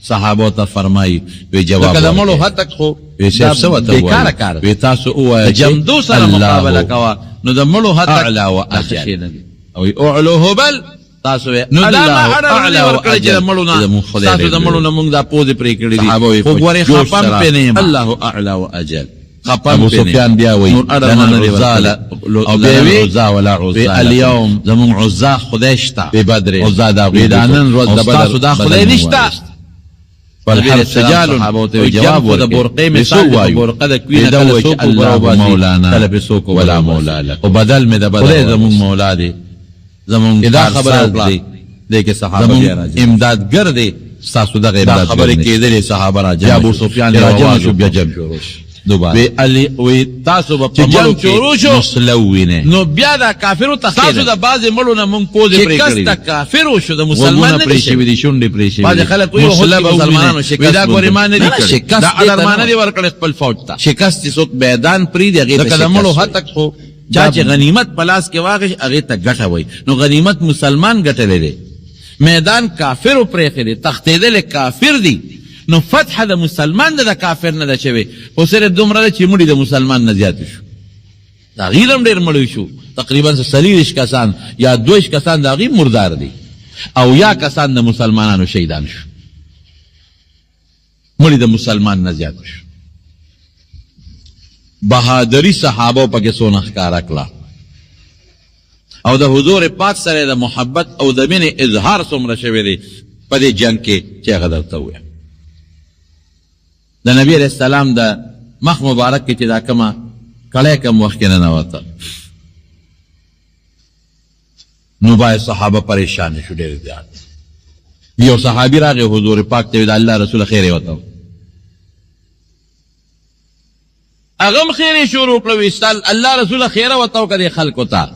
صحابو ته فرمایي وی جواب لکه د مړو هتک خو وی صاحب څه ورته وایي بیکاره کار دی. وی تاسو ووایئ د جمدو سره مقابله کوه نو د مړو هتک اعلی و دا ښه شی اجل نه دی. او اعلو هبل تاسو وی نو دا ما الله اړه اعلی نه و ورکړی چې د اجل مړو نه خدای تاسو د دې مړو نه مونږ دا پوزې پرې کړي دي صحابه وی خو ګورې جوش خپم سره، پې نه یم الله اعلی و اجل خپم ابو پې نه یم. سفیان بیا وی نور اړه لنا ما نه دی العزا ورکړی. او بیا وی عزا ولا عزا وی اليوم زمون عزا خدای شته په بدر عزا دا وی دا نن ورځ د بدر تاسو دا خدای بدر نشته مواجهه. فالحرب سجال جواب د بورقې مثال د بورقه د کوینه کله څوک الله مولانا کله به څوک ولا مولا لك وبدل مې د بدل خدای زمون مولا دی زمون دا خبره کارساز دی دی کې صحابه زمون بیا راځي امدادګر دی تاسو دغه دا امدادګر خبرې نشته. کېدلې صحابه راځي بیا ابو سفیان راجم شو بیا جم شو دوباره وی علی وی تاسو په چې جنگ مړو شروع کې شو مسلوینه نو بیا دا کافرو تاسو تاسو د بعضې مړو نه مونږ پوزې پرې شکست کړي د دي. کافرو شو د مسلمان مسلمان نه نه پرې دي شوي شوي دي شونډې پرې شوي بعضې دي. خلک وایي مسله به مسلمانانو ووینه. شکست وی دا ګورې ما نه دي نه، کړی. شکست دا دې ته اړرما نه نه دي ورکړی خپل فوج ته شکست چې څوک میدان پرېږدي هغې ته لکه د شکست مړو وایي. هتک خو چا چې غنیمت په لاس کې واخیست هغې ته ګټه وایي نو غنیمت مسلمان ګټلی دی میدان کافرو پرېښی دی تښتېدلی کافر دی نو فتح د مسلمان د کافر نه ده شوې خو صرف دومره ده چې مړي د مسلمان نه زیاتې شو د هغې هم ډېر مړی شو تقریبا 40 کسان یا 2 کسان د هغې مردار دي او یا کسان د مسلمانانو شهیدان شو مړي د مسلمان نه زیات شو بهادری صحابو پکې څونه ښکاره کړه او د حضور پاک سره د محبت او د مینې اظهار څومره شوی دی په دې جنگ کې چې هغه درته ووایم د نبی علیه السلام د مخ مبارک کې چې دا کومه کړی کم وخت کې ننوته نو باید صحابه پریشان شو ډېر زیات یو صحابي راغی حضور پاک ته د الله رسول خیر یې وته هغه هم خیر یې شروع کړه ویستل الله رسول خیره ورته وکړه دې خلکو ته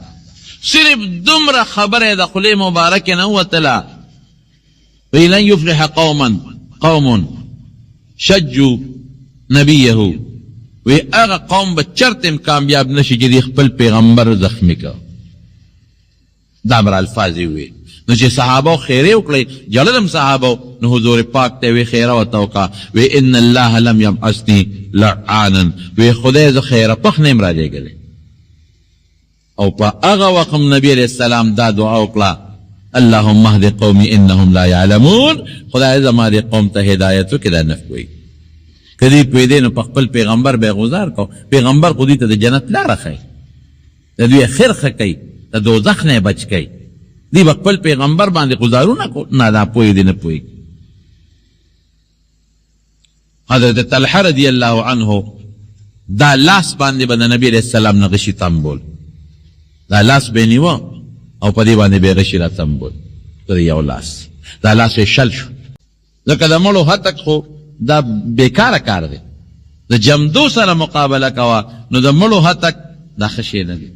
صرف دومره خبره د خولې مبارکې نه وتله وی لن یفلح قوم شجوا نبیه وی هغه قوم به چرتم کامیاب نشي چې د خپل پیغمبر زخمی که دا امر الفاظ وی نو چې صحابه خیره وکړي جلدم صحابه نو حضور پاک ته وی خیره ورته وکړه وی ان الله لم یبعثني لعانا وی خدای زه خیره پخ نیم رالیږلی او په هغه وخت نبی علیه السلام دا دعا وکړه اللهم اهد قومي انهم لا يعلمون خدای زما دې قوم ته هدایت وکړي دا نه کوي که دوی پوهېدې نو په خپل پیغمبر به یې غذار کو پیغمبر خو دوی ته د جنت لاره ښیي د دوی خیر ښه کوي د دوزخ نه یې بچ کوي دوی به خپل پیغمبر باندې غذارونه کو نه دا پوهېدې نه پوهېږي حضرت طلحه رضی الله عنه دا لاس باندې به د نبی علیه السلام نه غشي تنبول دا لاس به یې نیوه او په دې باندې به یې غشي را تنبول د یو لاس دا لاس یې شل شو ځکه د مړو هتک خو دا بیکاره کار دی د جمدو سره مقابله کوه نو د مړو هتک دا ښه شی نه دی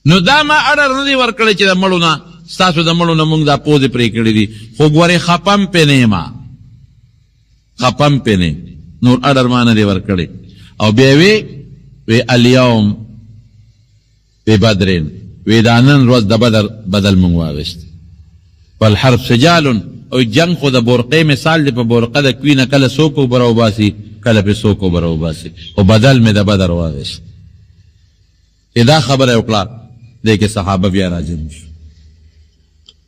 نو دا ما اړر نه دی ورکړی چې د مړو نه ستاسو د مړو نه مونږ دا پوزې پرې کړي دي خو ګورې خپم پې نه یم خپم پې نه نور اړر ما نه دی ورکړی او بیا وی اليوم په بدرین وی دا نن ورځ د بدل مونږ واغېست فالحرب سجال او جنگ خو د بورقې مثال دی په بورقه د کوینه کله څوک اوبه راوباسي کله پې څوک اوبه راوباسي خو بدل مې د بدر واغېست چې دا خبره یې وکړه دی کې صحابه بیا راجم شو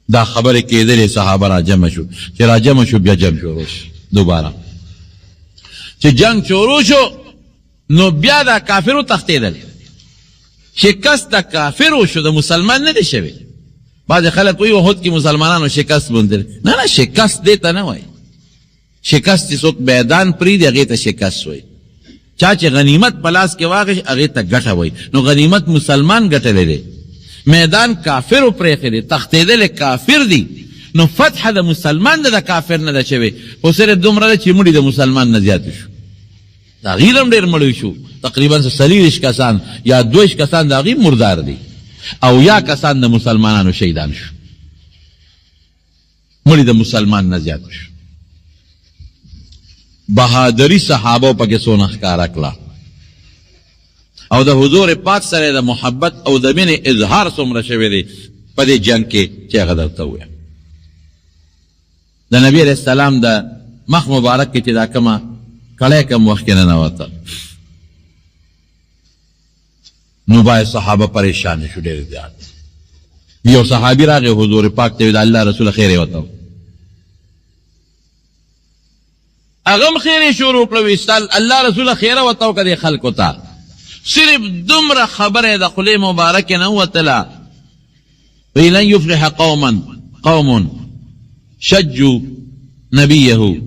دا خبرې کېدلې صحابه راجمه شو چې راجمه شو بیا جنگ شروع شو دوباره چې جنگ شروع شو نو بیا دا کافرو تښتېدل شکست د کافرو شو د مسلمان نه دی شوی بعضې خلک وایي احد کې مسلمانانو شکست موندلی نه نه شکست دې ته نه وایي شکست چې څوک میدان پرېږدي هغې ته شکست وایي چا چې غنیمت په لاس کې واخیست هغې ته ګټه وایي نو غنیمت مسلمان ګټلی دی میدان کافرو پرېښی دی تښتېدلی کافر دی نو فتح د مسلمان د کافر نه ده شوې خو صرف دومره ده چې مړي د مسلمان نه زیاتې شو د هغې هم ډېر مړی شو تقریبا 40 کسان یا 2 کسان د هغې مردار دي او یا کسان د مسلمانانو شهیدان شو مړي د مسلمان نه زیات شو بهادری صحابو پکې څونه ښکاره کړه او د حضور پاک سره د محبت او د مینې اظهار څومره شوی دی په دې جنگ کې چې هغه درته ووایم د د نبی علیہ السلام د مخ مبارک کې چې دا کومه کړی کم وخت کې ننوته نو باید صحابه پریشان شو ډېر زیات. یو صحابي راغی حضور پاک ته د الله رسول خیر یې وته هغه هم خیر یې شروع کړه ویستل الله رسول خیره ورته وکړه خلکو ته صرف دومره خبره د خولې مبارکې نه وتله وی لن یفلح قوم شجوا نبیه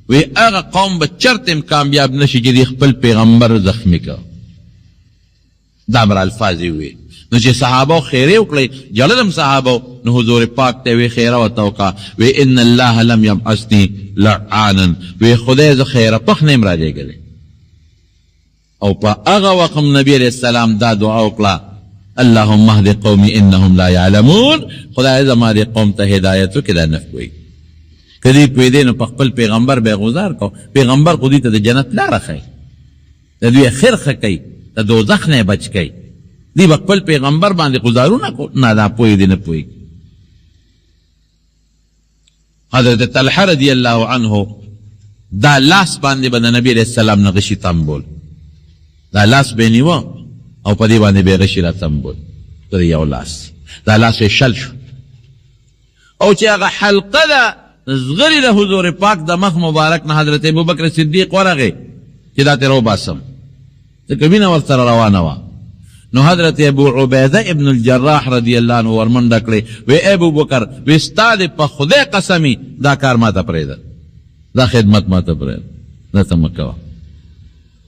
وی هغه قوم به چرتم کامیاب نشي چې د خپل پیغمبر زخمی که دا بر الفاظ وی نو چې صحابه خیره وکړي جلدم صحابه نو حضور پاک ته وی خیره ورته وکړه وی ان الله لم یبعثني لعانا وی خدای ز خیره پخ نیم راجېږلی او په هغه وخت نبی علیہ السلام دا دعا وکړه اللهم اهد قومي انهم لا يعلمون خدای زما دې قوم ته هدایت وکړي دا نه پوهېږي که دوی پوهېدی نو په خپل پیغمبر به یې غوزار کو پیغمبر خو دوی ته د جنت لاره ښیي د دوی خیر ښه کوي د دوزخ نه یې بچ کوي دوی به خپل پیغمبر باندې گزارونه کو نه دا پوهېدي نه پوهېږي. حضرت طلحه رضی الله عنه دا لاس باندې به د نبی علیہ السلام نه غشي تنبول دا لاس به یې نیوه او په دې باندې به یې غشي را تنبول د یو لاس دا لاس یې شل شو او چې هغه حلقه ده زغری د حضور پاک د مخ مبارک نه حضرت ابوبکر صدیق ورغی چې دا ترې وباسم ځکه وینه ورسره روانه وه نو حضرت ابو عبیده ابن الجراح رضی الله عنه ورمنډه کړې وی ابوبکر وی ستا د په خدای قسمي دا کار ماته پرېږده دا خدمت ماته پرېږده دا ته مه کوه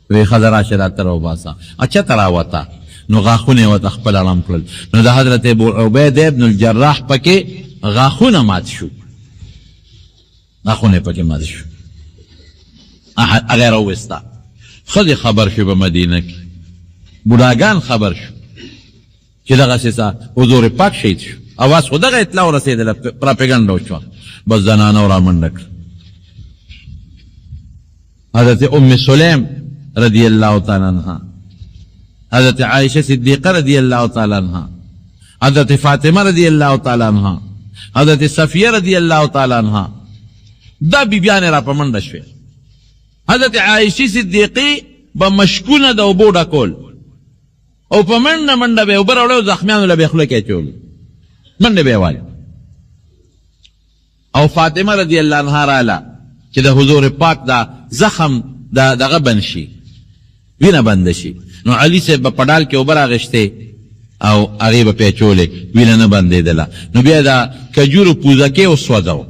وی ښځه راشه دا ته راوباسه چېرته راوته نو غاښونه یې ورته خپل ړم کړل نو د حضرت ابو عبیده ابن الجراح پکې غاښونه مات شو غاښونه یې پکې مات شو هغه یې راوویسته ښځې خبر شو په مدینه کې بوډاګان خبر شو چې دغسې څه حضور پاک شهید شو اواز خو دغه اطلاع ورسېدله پراپیګنډه وشوه بس زنانه رامنډه کړه حضرت ام سلیم رضی الله تعالی عنها حضرت عائشه صدیقه رضی الله تعالی عنها حضرت فاطمه رضی الله تعالی عنها حضرت صفیه رضی الله تعالی عنها دا بیبیانې را په منډه شوې حضرت عائشه صدیقی به مشکونه د اوبو ډکول او په منډه منډه به اوبه راوړی او زخمیانو له به خوله کې اچول منډې به یې وایي او فاطمه رضی الله عنها راله چې د حضور پاک دا زخم دغه بند شي وینه بنده شي نو علي صاحب به په ډال کې اوبه راغشتې او هغې به پې اچولې وینه نه بندېدله نو بیا د کجورو پوزکې وسوځو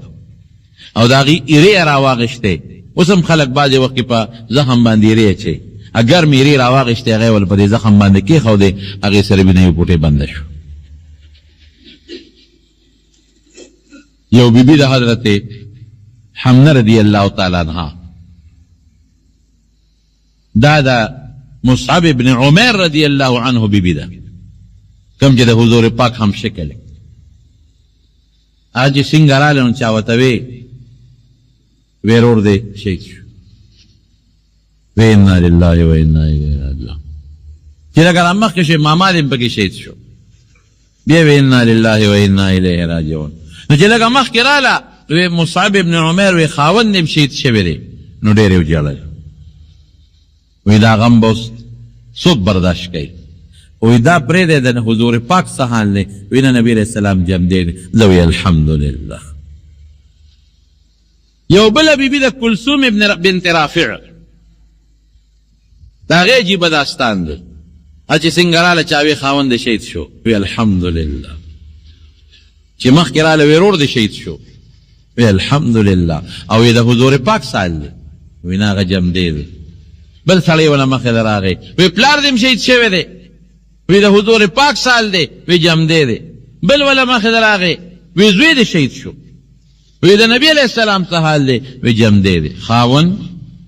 او د هغې ایرې یې راواغشتې اوس هم خلک بعضې وخت کې په زخم باندې ایرې اچوي ګرم ایرې راواغشتې هغه یې ول په دې زخم باندې کېښودې هغې سره وینه یې پوټې بنده شو. یو بیبي د حضرت حمنه رضی الله تعالی عنها دا د مصعب ابن عمر رضی الله عنه بیبي ده کوم چې د حضور پاک هم شکل هغه چې څنګه راغله نو چا ورته وی ورور دی شهید شو وی انا لله و انا الیه راجعون چې لکه مخکې شي ماما دې پکې شهید شو بیا وی انا لله و انا الیه راجعون نو چې لکه مخکې راله وی مصعب ابن عمر وی خاوند یې شهید شوی دی نو ډېر یې وجړل وی دا غم به اوس څوک برداشت کوي وی دا پرېږدی د حضور پاک څه حال دی وی نه نبي علیه السلام جمدی دی زه وی الحمدلله. یو بله بیبي د کلثوم بنت رافع د هغې عجیبه داستان دی چې څنګه راله چې هغې خاوند دی شهید شو وی الحمدلله چې مخکې راله ورور دی شهید شو وی الحمدلله او وی د حضور پاک سال دی وی نه هغه جمدی دی. بل سړی ونه مخې ته راغی وی پلار دې شهید شوی دی وی د حضور پاک سال دی وی جمدی دی. بل وله مخې ته راغی وی زوی دې شهید شو وی د نبی علیه السلام څه حال دی وی جمدی دی. خاوند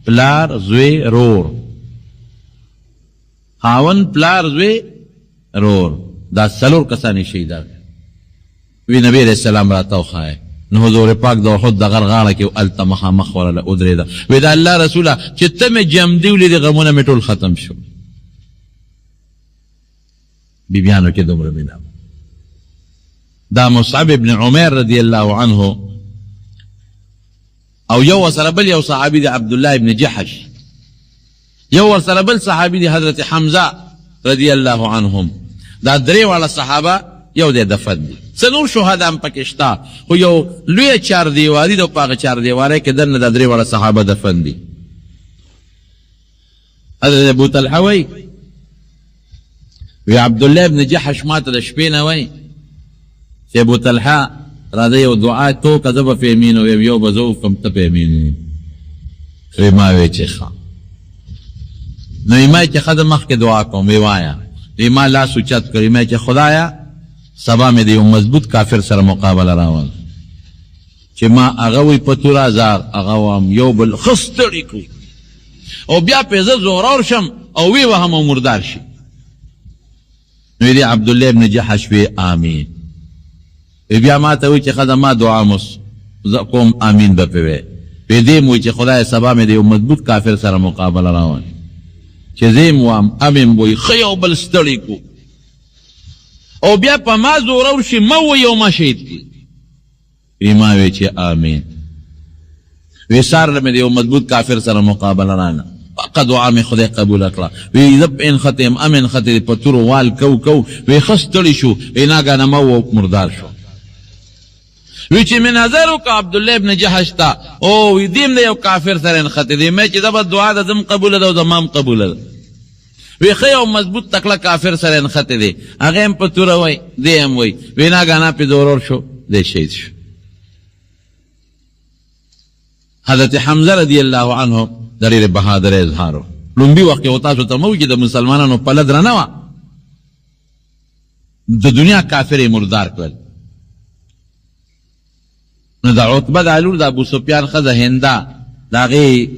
پلار زوی رور خاوند پلار زوی رور دا څلور کسانې شهیدان وی نبی علیه السلام راته وښایه نو حضور پاک د احد د غر غاړه کې هلته مخامخ ورله ودرېده وی د الله رسوله چې ته مې جمدي ولیدې غمونه مې ټول ختم شو. بیبیانو کې دومره مینه دا مصعب ابن عمر رضی الله عنه او یو ورسره بل یو صحابي دی عبدالله ابن جحش، یو ورسره بل صحابي دی حضرت حمزه رضی الله عنهم. دا درې واړه صحابه یو دی دفن دي. څه نور شهدا هم پکې شته، خو یو لویه چاردیواري ده، په هغه چاردیوارۍ کې دننه دا درې واړه صحابه دفن دي. حضرت ابو طلحه وایي وی عبدالله ابن جحش ما ته د شپې نه وایي چې ابو طلحه راځه یو دعا تو که زه به په یمین ویم، یو به زه وکړم ته په یمین ویم. وی ما وی چې ښه. نو وی ما چې ښه د مخکې دعا کوم، وی وایه. وی ما لاس اوچت کړ، ما چې خدایه سبا مې د یو مضبوط کافر سره مقابله راول چې ما هغه وی په توره هزار هغه وم یو بل ښه ستړي کړو او بیا پې زه زورور شم او وی وهم او مردار شي. نو دی عبدالله ابن جحش وی آمین. بیا ما ته وی چې ښه ما دعا مو کوم آمین به پې وی. وی دې م وی چې خدای سبا مې د یو مضبوط کافر سره مقابله راول چې زیم وام امین وی ښه یو بل ستړي کړو او بیا په ما زورور شي ما وی او ما شهید کړي. وی ما وی چې آمین. وی سار مې د یو مضبوط کافر سره مقابله رانه پاکه دعا مې خدای قبول کړه. وی زه په انخته یم امن خطې په تورو وال کو وی ښه ستړي شو، وی ناګانه ما و مردار شو. وی چې مې نظر وکړه عبدالله ابن جحش ته او وی دیم د یو کافر سره انخته دی، مې چې دا به دعا ده زم قبوله ده او زما هم قبوله ده. وی ښه یو مضبوط تکړه کافر سره انخته دی، هغه هم په توره وی دی هم وی. وی ناګانه پې زورور شو، دی شهید شو. حضرت حمزه رضی الله عنه د ډېرې بهادرۍ اظهار و. لومبي وخت کې و تاسو ته مو چې د مسلمانانو پله درنه وه، د دنیا کافر یې مردار کړل. نو د عتبه د علور د ابو سفیان ښځه هنده د هغې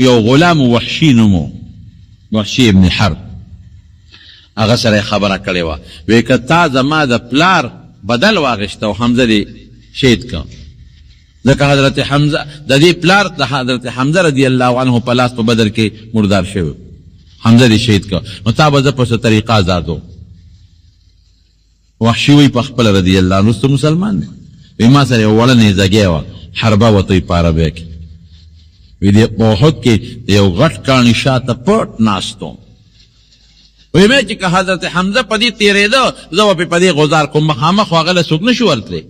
یو غلام وحشي نوم و، وحشي ابن حرب، هغه سره یې خبره کړې وه. وی که تا زما د پلار بدل واغېسته او حمزه دې شهید که، ځکه حضرت حمزه د دې پلار د حضرت حمزه رضی الله عنه په لاس په بدر کې مردار شوی، حمزه دې شهید که، نو تا به زه په څه طریقه ازادو. وحشي وی په خپله رضی الله عنه وروسته مسلمان دی. وی ما سره یو وړه نیزګۍ وه، حربه وته په عربۍ کې. وی د په احد کې د یو غټ کاڼي شاته پټ ناست وم. وی مې چې که حضرت حمزه په دې تېرېده زه به په دې غزار کوم، مخامخ خو هغه له څوک نه شو ورتلی.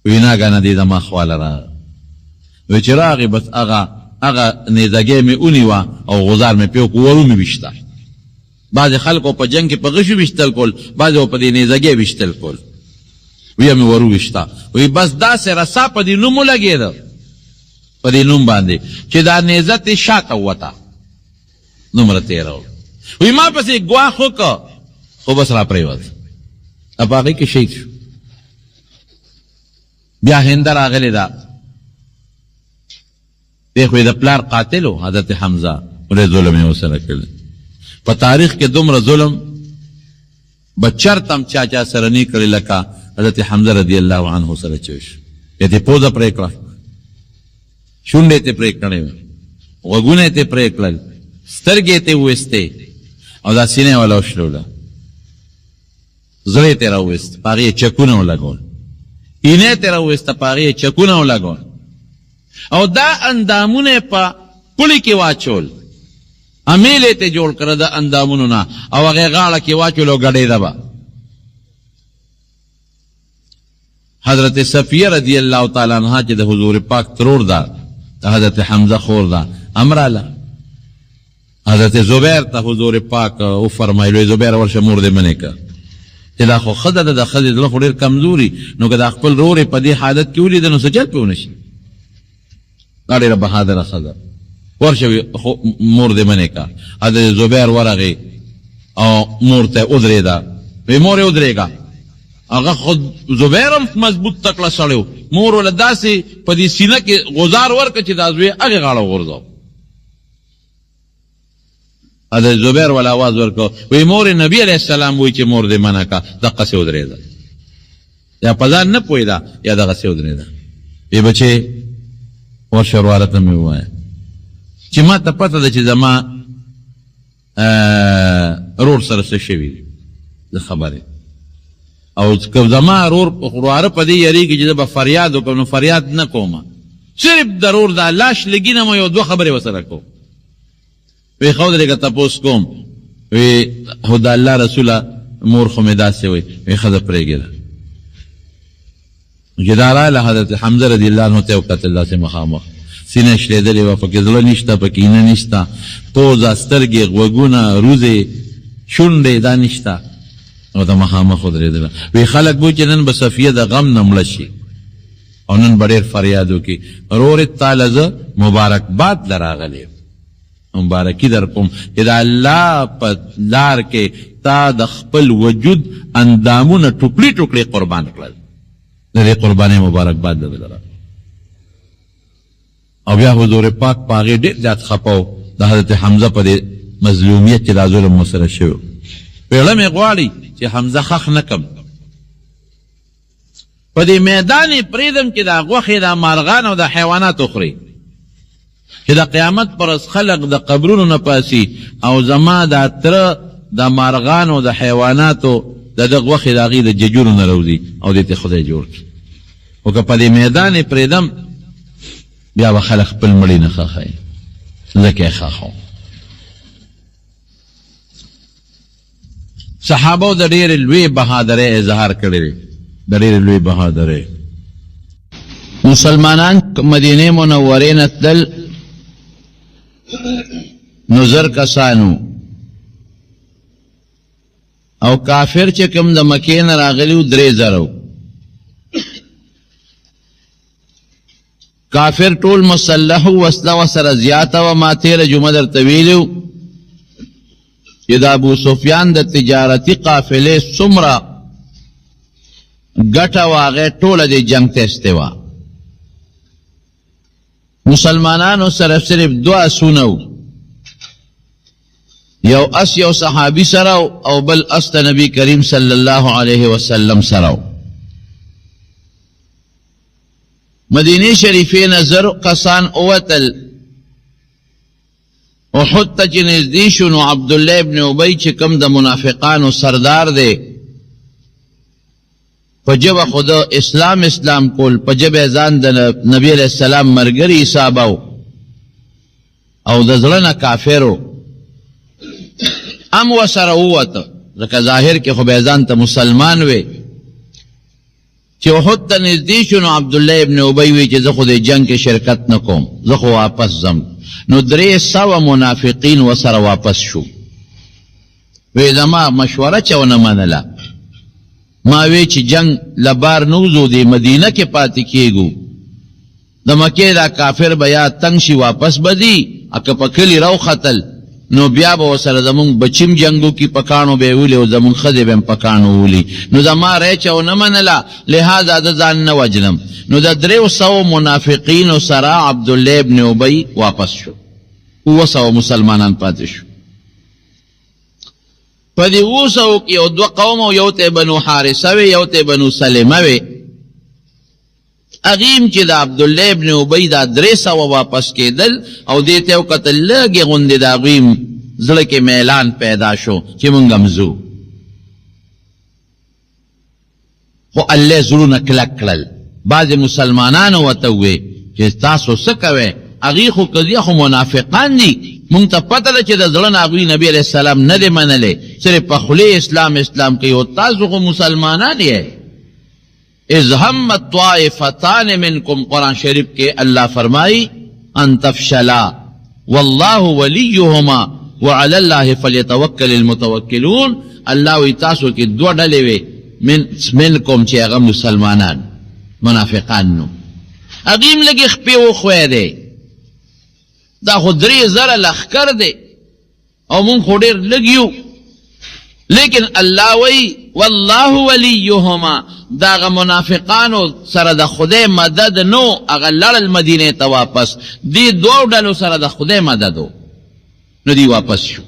وی ناګانه دې زما خواله راغی. وی چې راغی بس هغه نیزګۍ مې ونیوه او غزار مې پې وکړو، ورو مې ویشته. بعضې خلکو په جنګ کې په غشو ویشتل کول، بعضې په دې نیزګۍ ویشتل کول. وی مې ورو ویشته. وی بس داسې رسا په دې نوم ولګېده، په دې نوم باندې چې دا نیزه تې شاته ووته، دومره تېره و. وی ما پسې ګواښ وکړه خو بس را پرېوت، په هغې کې شهید شو. بیا هنده راغلی ده، دی خو یې د پلار قاتل و حضرت حمزه، ولې ظلم یې ورسره کړی. په تاریخ کې دومره ظلم به چرته هم چا سره نه کړی لکه حضرت حمزه رضی الله عنه سره چې وشو. یې ترې پوزه پرې کړه، شونډې یې ترې پرې کړې وې، غوږونه یې ترې پرې کړل، سترګې یې ترې وویستې او دا سینه یې وله وشلوله، زړه یې ترې راوویست، په هغې یې چکونه ولګول، اینه یې ترې راوویسته، په هغې یې چکونه ولګول او دا اندامونه یې په پولې کې واچول، امیل یې ترې جوړ کړه د اندامونو نه او هغې غاړه کې واچول او ګډېده به. حضرت صفیه رضی الله تعالی عنها چې د حضور پاک ترور ده، د حضرت حمزه خور ده، امراله حضرت زبیر ته حضور پاک وفرمایلو زبیر ورشه مور دې منې که چې دا خو ښځه ده، د ښځې زړه خو ډېر کمزوري، نو که دا خپل رور په دې حالت کې ولیده نو څه چل پې ونه شي. دا ډېره بهادره ښځه، ورشه مور دې منې که. حضرت زبیر ورغې او مور ته ودرېده، وی مور یې ودرېږه. هغه خود زبیر هم مضبوط تکړه سړی و، مور وله داسې په دې سینه کې غزار ورکړه چې دا زوی هغې غاړه وغورځاو. حضرت زبیر وله آواز ورکړه، وی مور نبی علیه السلام وی چې مور دې منع که، دقسې ودرېده، یا په ځان نه پوهېده یا دغسې ودرېده. وی بچې ورشه ورواره ته مې ووایه چې ما ته پته ده چې زما رور سره څه شوي دي، زه خبر یم او که زما رواره په دې یریږي چې زه به فریاد وکړم نو فریاد نه کوم صرف ضرور دا لاش لګینم یو دوه خبرې ورسره کوم وی خو درې تپوس کوم وی خو د الله رسوله مور خو مې داسې وی وی ښځه پرېږده چې دا راغله حضرت حمزه رضی الله عنه ته وکتل داسې مخامخ سینه شلېدلې وه پکې زړه نشته پکې اینه نشته پوزه سترګې غوږونه روزې شونډې دا نشته او د مخامخ ودرېدله وی خلک بو چې نن به صفیه د غم نه مړه شي او نن به ډېر فریاد وکړي رورې تاله زه مبارکباد له راغلی مبارکي در کوم چې د الله په لار کې تا د خپل وجود اندامونه ټوکړي ټوکړي قربان کړل د دې قربانۍ مبارکباد در لره او بیا حضور پاک په هغې ډېر زیات خفه و د حضرت حمزه په دې مظلومیت چې دا ظلم ورسره شوی پیغله مې غواړي چې حمزه خخ نه کم په دې میدان یې پرېږدم چې دا غوښې د مارغان او د حیوانات وخوري چې د قیامت پر ورځ خلق د قبرونو نه پاسي او زما دا تره د مارغانو د حیواناتو د دغه غوښې د هغې د ججورو نه راوځي او دې ته خدای جوړ کړي خو که په دې میدان یې پرېږدم بیا به خلک خپل مړي نه ښخوي ځکه یې ښخوم صحابو د ډېرې لوی بهادرۍ اظهار کړی دی د ډېرې لوی بهادرۍ مسلمانان مدینې منورې نه تلل نو زر کسانو او کافر چې کوم د مکې نه راغلي و 3000 کافر ټول مسلح وسله ورسره زیاته وه ما تېره جمعه درته ویلي و چې د ابو سفیان د تجارتي قافلې څومره ګټه وه هغې ټوله د جنګ ته ایستې وه مسلمانانو سره صرف 2 اسونه و یو اس یو صحابي سره او بل اس د نبی کریم صلی الله علیه وسلم سره مدینه شریفې نه 1000 کسان اوتل احد ته چې نږدې شو نو عبدالله ابن ابی چې کوم د منافقانو سردار دی په ژبه خو د اسلام کول په ژبه ځان د نبی علیه السلام ملګري حسابو او د زړه نه کافرو ام ورسره ووته ځکه ظاهر کې خو به ځان ته مسلمان وی چې احد ته نږدې شو نو عبدالله ابن ابی وی چې زه خو د جنګ کې شرکت نه کوم زه خو واپس ځم نو 300 منافقین ورسره واپس شو وی زما مشوره چا ونه منله ما وی چې جنگ لبار نوزو دی مدینه کې پاتې کېږو د مکې دا کافر به یا تنگ شي واپس به ځي که په کلي راوختل نو بیا به ورسره زمونږ بچیم جنګو کې په کاڼو به یې ولي او زمونږ ښځې به هم په کاڼو ولي نو زما رایې چا ونه منله لهذا د ځان نه وجلم نو د 300 منافقینو سره عبدالله ابن ابی واپس شو 200 مسلمانان پاتې شو په دې 200 کې یو 2 قوم یو ته بنو حارثه وی یو ته بنو سلمه وی اغیم چې د عبدالله ابن ابی دا 300 واپس کېدل او دې ته وکتل لږې غوندې د اغیم زړه کې میلان پیدا شو چې مونږ هم ځو خو الله زړونه کلک کړل بعضې مسلمانانو ورته ووې چې تاسو څه کوئ هغې خو قضیه خو منافقان دي مونږ ته پته ده چې د زړه نه هغوی نبي علیه السلام نه دی منلی صرف په خولې اسلام کوي او تاسو خو مسلمانان یې اذ همت طائفتان منکم قرآن شریف کې الله فرمائی ان تفشلا والله ولیهما وعلى الله فلیتوکل المتوکلون الله وی تاسو کې 2 ډلې وې منکم چې هغه مسلمانان منافقان نو اغیم لګي خپې وخوی دی دا خو 3000 لښکر دی او مونږ خو ډېر لږ یو لیکن الله وی والله ولیهما دا هغه منافقانو سره د خدای مدد نو هغه لړل مدینې ته واپس دې 2 ډلو سره د خدای مدد نو دی واپس شو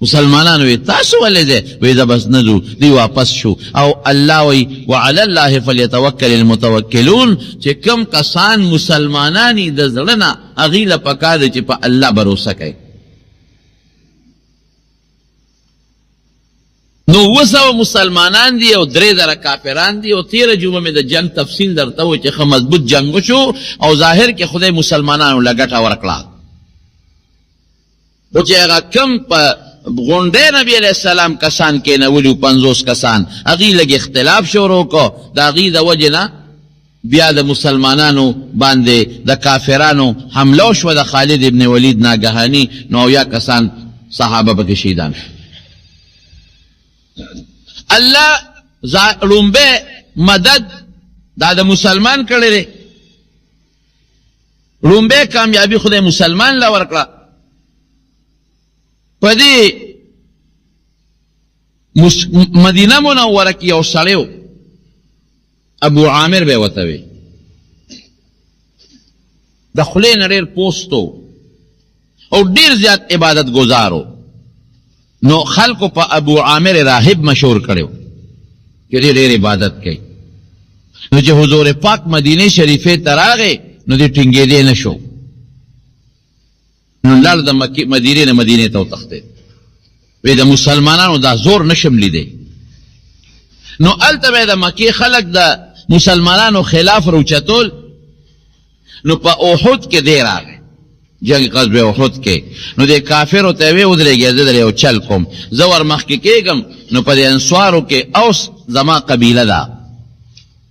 مسلمانانو وی تاسو ولې دی وی دا بس نه ځو دی واپس شو او الله وی وعلى الله فلیتوکل المتوکلون چې کم کسان مسلمانانی د زړه نه هغې له پکار دی چې په الله بروسه کوي نو 200 مسلمانان دي او 3,000 کافران دي او 13 جمعه مې د جنگ تفصیل درته و چې ښه مضبوط جنگ وشو او ظاهر کې خدای مسلمانانو له ګټه ورکړه. او چې هغه کم په غونډې نبی علیہ السلام کسان کېنولي 50 کسان هغې لږ اختلاف شروع کو د هغې د وجې نه بیا د مسلمانانو باندې د کافرانو حمله وشوه د خالد ابن ولید ناګهاني نو یا کسان صحابه پکې شهیدان شو. الله لومبه مدد دا د مسلمان کړی دی. لومبه کامیابی خدای مسلمان له ورکړه. په دې مدینه منوره کې یو سړی و ابو عامر به ورته وي د خولې نه ډېر پوست او ډېر زیات عبادت ګزار نو خلکو په ابو عامر راهب مشهور کړو چې ډېر عبادت کوي. نو چې حضور پاک مدینه شریفې ته راغی نو دې ټینګېدی نه شو نو لاړ د مدینې نه مدینې ته وتښتېد. وی د مسلمانانو دا زور نشم لیدی. نو هلته به د مکې خلک د مسلمانانو خلاف روچتول. نو په احد کې دی راغی جنگ غزوه احد کې نو د کافرو ته وی ودرېږه زه در یو چل کوم زه ور مخکې کېږم نو په دې انصارو کې اوس زما قبیله ده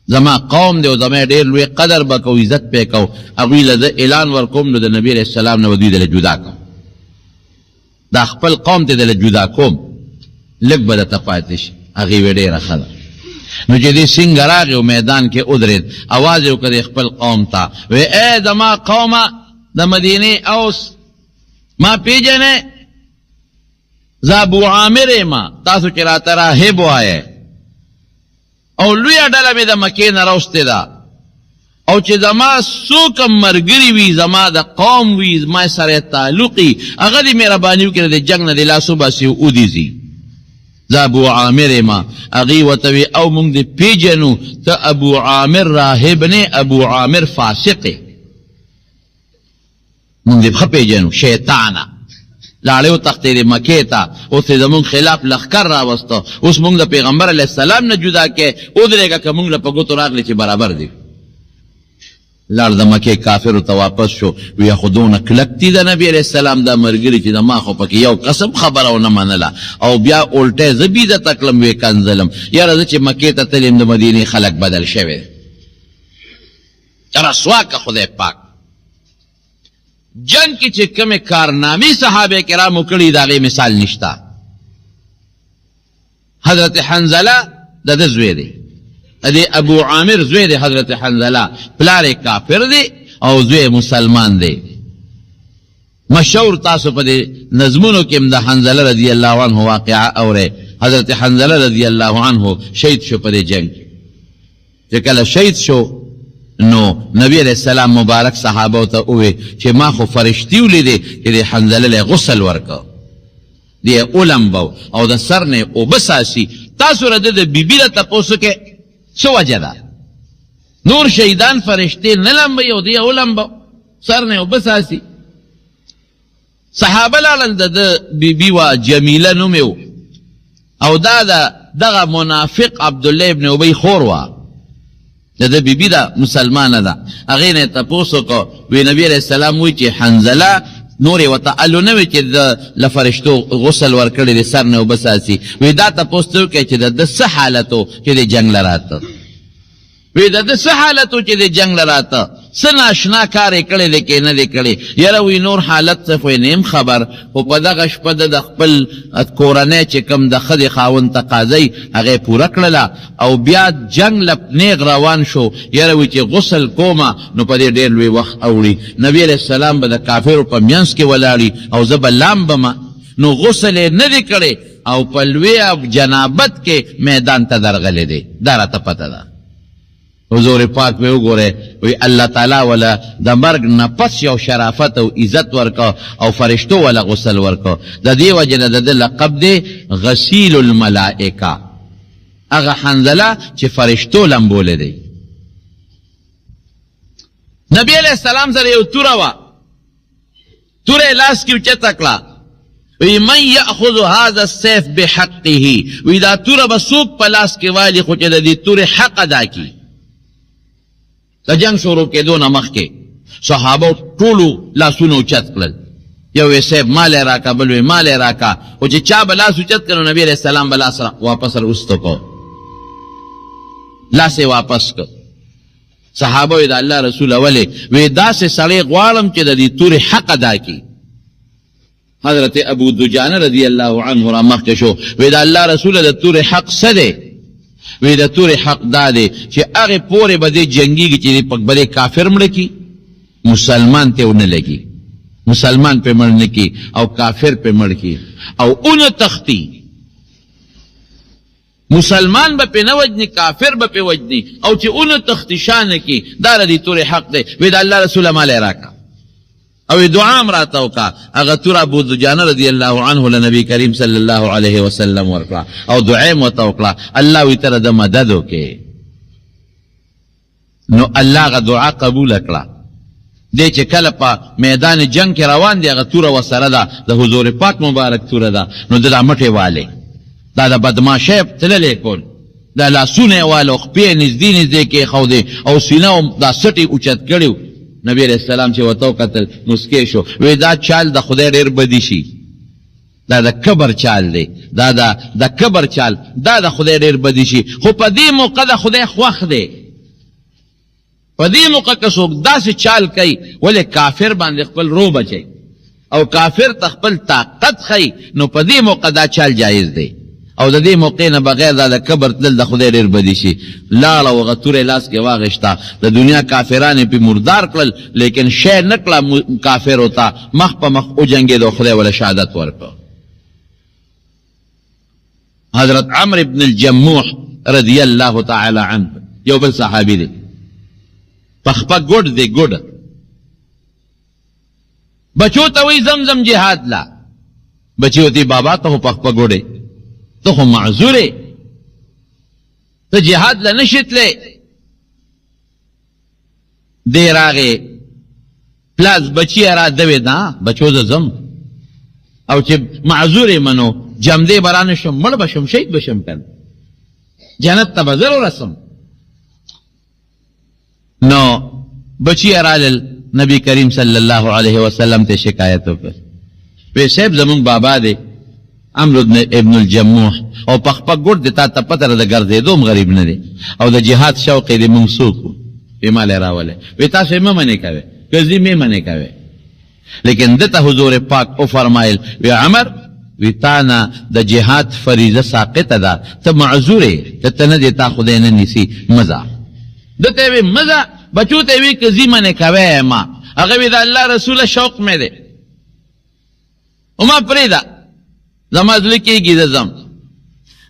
زما قوم دی او زما ډېر لوی قدر به کو عزت پې کو هغوی له زه اعلان ورکوم نو د نبي علیه السلام نه به دوی دله جدا کوم دا خپل قوم ته دله جدا کوم لږ به درته پاتې شي. هغې وی ډېره ښه ده. نو چې دې څنګه راغی او میدان کې ودرېد اواز یې وکړ خپل قوم ته وی ای زما قومه د مدینې اوس ما پیژنې زه ابو عامر یم تاسو چې راته راهب وایې او لویه ډله مې د مکې نه راوستې ده او چې زما څوک ملګري وي زما د قوم وي زما سره تعلق وي هغه دې مهرباني وکړي د جنګ نه دې لاس وباسي او ودیځي. زه ابو عامر یم. هغې ورته وي او موږ دې پیژنو ته ابو عامر راهب نه ابو عامر فاسق یې موږ دې ښه پیژنو شیطانه لاړې وتښتېدې مکې ته اوس یې زموږ خلاف لښکر راوسته اوس موږ د پیغمبر علیه السلام نه جدا کې ودرېږه که موږ له په ګوتو راغلې چې برابر دي. لاړ د مکې کافرو ته واپس شو وی خو دونه کلک دي د نبي علیه السلام دا ملګري چې د ما خو پکې یو قسم خبره ونه منله او بیا الټی زه بیزته کړلم وی کنځلم یاره زه چې مکې ته تلم د مدینې خلک بدل شوی رسوا که خدای پاک. جنگ کی چې کومې کارنامې صحابه کرامو کړي د هغې مثال نشته. حضرت حنزله د ده زوی دی د ابو عامر زوی دی حضرت حنزله پلار یې کافر دی او زوی مسلمان دی. مشهور تاسو په دې نظمونو کې هم د حنزله رضی الله عنه واقعه اورئ. حضرت حنزله رضی الله عنه شهید شو په دې جنگ چې کله شهید شو نو نبی علیہ السلام مبارک صحابه ته ووی چې ما خو فرشتي ولیدې چې د حنزله له غسل ورکړه دی اولمبو او د سر نه اوبه ساسي تاسو را د بیبي له تپوسو کې څه وجه ده نور شهیدان فرشتې نه لمبوي او دی اولمبو سر نه اوبه ساسي. صحابه لاړل د بیبي وه جمیله نوم یې او دا د دغه منافق عبدالله ابن ابی خور وه د بیبي ده مسلمانه ده. هغې نه یې تپوس وکړو وی نبي علیه السلام وایي چې حنزله نور یې ورته الو نه وي چې د له فرشتو غسل ورکړی د سر نه اوبه ساسي. وی دا تپوس ته وکړئ چې د ده څه حالت و چې د جنګ له راته وی د ده څه حالت و چې د جنګ له راته څه ناشنا کار یې کړی دی که نه دی کړی. یاره وی نور حالت څه خو یې نیم خبر خو په دغه شپه د خپل کورنۍ چې کوم د ښځې خاوند تقاضی هغه پوره کړله او بیا جنګ له نیغ روان شو. یاره وی چې غسل کومه نو په دې ډېر لوی وخت اوړي. نبي علیه السلام به د کافرو په منځ کې ولاړي او زه به لامبمه نو غسل یې نه دی کړی او په لوی جنابت کې میدان ته درغلی دی. دا راته پته ده. حضور پاک به وګوره وی الله تعالی ولا د مرګ نه پس یو شرافت او عزت ورکا او فرشتو ولا غسل ورکا. د دې وجه نه د لقب دی غسیل الملائکه هغه حنزله چې فرشتو لمبولی دی. نبی علیہ السلام سره یو توره وه توره یې لاس کې اوچته کړه وی من یأخذ هذا السیف بحقه وی دا تور بسوک پلاس کے والی خوچے دا دی تور حق ادا کی دا جنگ شروع کے دو نمخ کے صحابہ طولو لاسونو چت کلل یو سیف مال راکا بلوی مال راکا او چی چا بلاسو چت کرو نبی علیہ السلام بلاس واپس رستو کو لاسے واپس کو صحابہ دا اللہ رسول اولی وی دا سے سڑے غوالم چی دا دی تور حق ادا کی حضرت ابو دجانہ رضی اللہ عنہ رامخ شو وی دا اللہ رسول دا تور حق سدے وی دا تور حق دا دے چی اغی پورے بدے جنگی کی چی پک بدے کافر مڑکی مسلمان تے انہیں لگی مسلمان پہ مڑنے کی او کافر پہ مڑ کی او ان تختی مسلمان با پہ نوجنی کافر با پہ وجنی او چی ان تختی شان کی دار دی تور حق دے وی دا اللہ رسول مالے راکا او دعام راتاو کا اگر تور ابو دجانہ رضی اللہ عنہ لنبی کریم صلی اللہ علیہ وسلم ورکلا او دعیم وتوکلا اللہ وی تر دا مددو کے نو اللہ غا دعا قبول اکلا دے چے کل پا میدان جنگ کے روان دے اگر تور وسر دا حضور پاک مبارک تور دا نو دا مٹے والے دا بدماشیب تللے کول دا لا سونے والو خپی نزدی نزدے کے خو دے او سیناو دا سٹی اچت کریو نبی علیہ السلام چه وطو قتل مسکے شو وی دا چال دا خدای ریر بدی شی دا کبر چال دے دا کبر چال دا خدای ریر بدی شی خو پا دی موقع دا خدای خواخ دے پا دی موقع کسوک دا سے چال کئی ولی کافر باندے خپل رو بچے او کافر تخپل طاقت خی نو پا دی موقع دا چال جائز دے او دا دی موقع نا بغیر دا کبر دل دا خدای ریر بدی شی لالا و غطور لاس کے واغشتا دا دنیا کافران پی مردار کلل لیکن شیر نکلا کافر ہوتا مخ پا مخ او جنگے دو خدای والا شہادت ورکو حضرت عمر ابن الجموح رضی اللہ تعالی عنہ یو بل صحابی دے پخپا گوڑ دے گوڑ بچو توی زمزم جہاد لا بچیو تی بابا تو پخپا گوڑے تو خو معذورے تو جہاد لنشت لے دیر آگے پلاز بچی ارا دوے دا بچو دا زم او چے معذورے منو جم دے برانشم مڑ بشم شہید بشم کن جنت تا بزر و رسم نو بچی ارا نبی کریم صلی اللہ علیہ وسلم تے شکایتوں پر وی سیب زمون بابا دے عمرو ابن الجموح او پخپا گوڑ دیتا تا پتر دا گردے دوم غریب ندے او دا جہاد شوقی دے منسوکو ایمال راولے وی تاسو میں منے کوئے کزی میں منے کوئے لیکن دتا حضور پاک او فرمائل وی عمر وی تانا دا جہاد فریضہ ساقت دا تا معذورے تا ندے تا خودینا نیسی مزا دتا وی مزا بچو تے وی کزی منے کوئے ما اگر دا اللہ رسول شوق میں دے اما پریدا زماز لکی گی دزم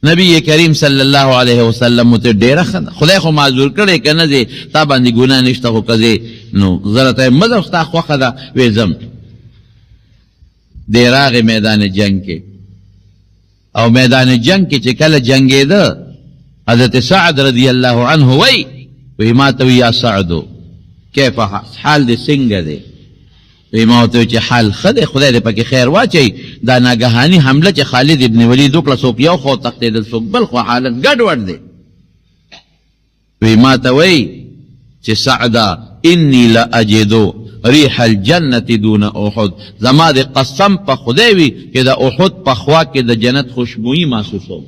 نبی کریم صلی اللہ علیہ وسلم متے ڈیرہ خدا خدای خو معذور کرے کہ نزے تا باندی گناہ نشتا خو کزے نو ضرط ہے مذر اختا خوا خدا وی زم دیراغ میدان جنگ کے او میدان جنگ کے چکل جنگے دا حضرت سعد رضی اللہ عنہ وی ما توی یا سعدو کیف حال دے سنگ دے وی ما توی چی حال خدای خدای دے پاکی خیر واچی دا ناگہانی حملہ چی خالد ابن ولید اکلا سوک یو خو تختی دل سوک بل خو حالت گڑ ور دے وی ما توی چی سعدا انی لأجدو ریح الجنت دون احد زما دے قسم پا خدایوی کہ دا احد پا خوا کے دا جنت خوشبوئی محسوسو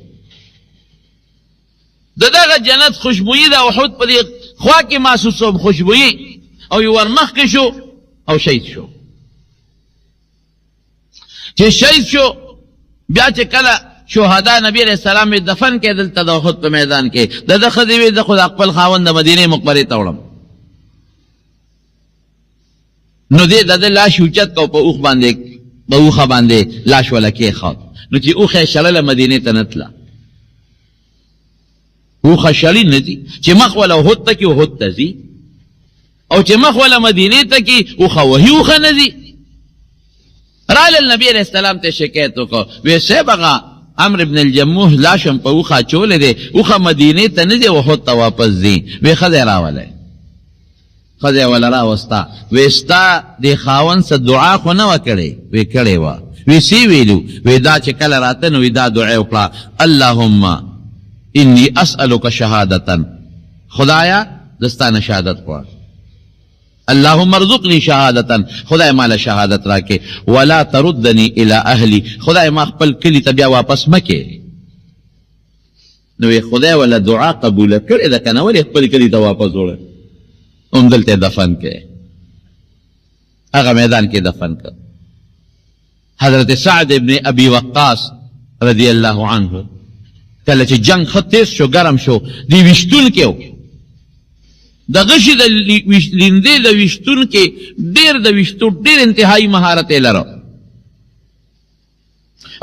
دا جنت خوشبوئی دا احد پا دے خوا کے محسوسو خوشبوئی او یو ورمخ کے شو او شہید شو چی شہید شو بیا چی کلا شہداء نبی علیہ السلام دفن کے دلتا دا خود پا میدان کے دا خدیوی دا خود اقبل خاون دا مدینہ مقبری توڑم نو دے دا لاش اوچت کو پا اوخ باندے با اوخا باندے لاش والا کے خواد نو چی اوخ شلل مدینہ تنتلا اوخ شلی نزی چی مخ والا اوہد تکی اوہد تزی او چی مخ والا مدینہ تکی اوخا وحی اوخا نزی رال النبی علیہ السلام تے شکایتو کو ویسے بغا عمر ابن الجموح لاشم پا اوخا چولے دے اوخا مدینہ تنزی اوہد تا واپس دی وی خدای راولے خدای والا راوستا ویستا دی خاون سا دعا خو نوا کرے وی کرے وا وی سی ویلو وی دا چې کله راته نو وی دا دعا وکړه اللهم انی اسألک شهادتا خدایا دستانه شهادت غواړم اللهم ارزقنی شهادتا خدای مال شهادت راکې ولا تردنی الی اهلی خدای ما خپل کلی ته بیا واپس مکې نو خدای ولا دعا قبول کړې ده کنه ولې خپل کلی ته واپس وړه هم دلته دفن کړي هغه میدان کې دفن کړ حضرت سعد ابن ابي وقاص رضی الله عنه کله چې جنگ ښه تیز شو ګرم شو دی ویشتون کې د غشي د لیندې د ویشتون کې ډېر د ویشتو ډېر انتهایی مهارت یې لره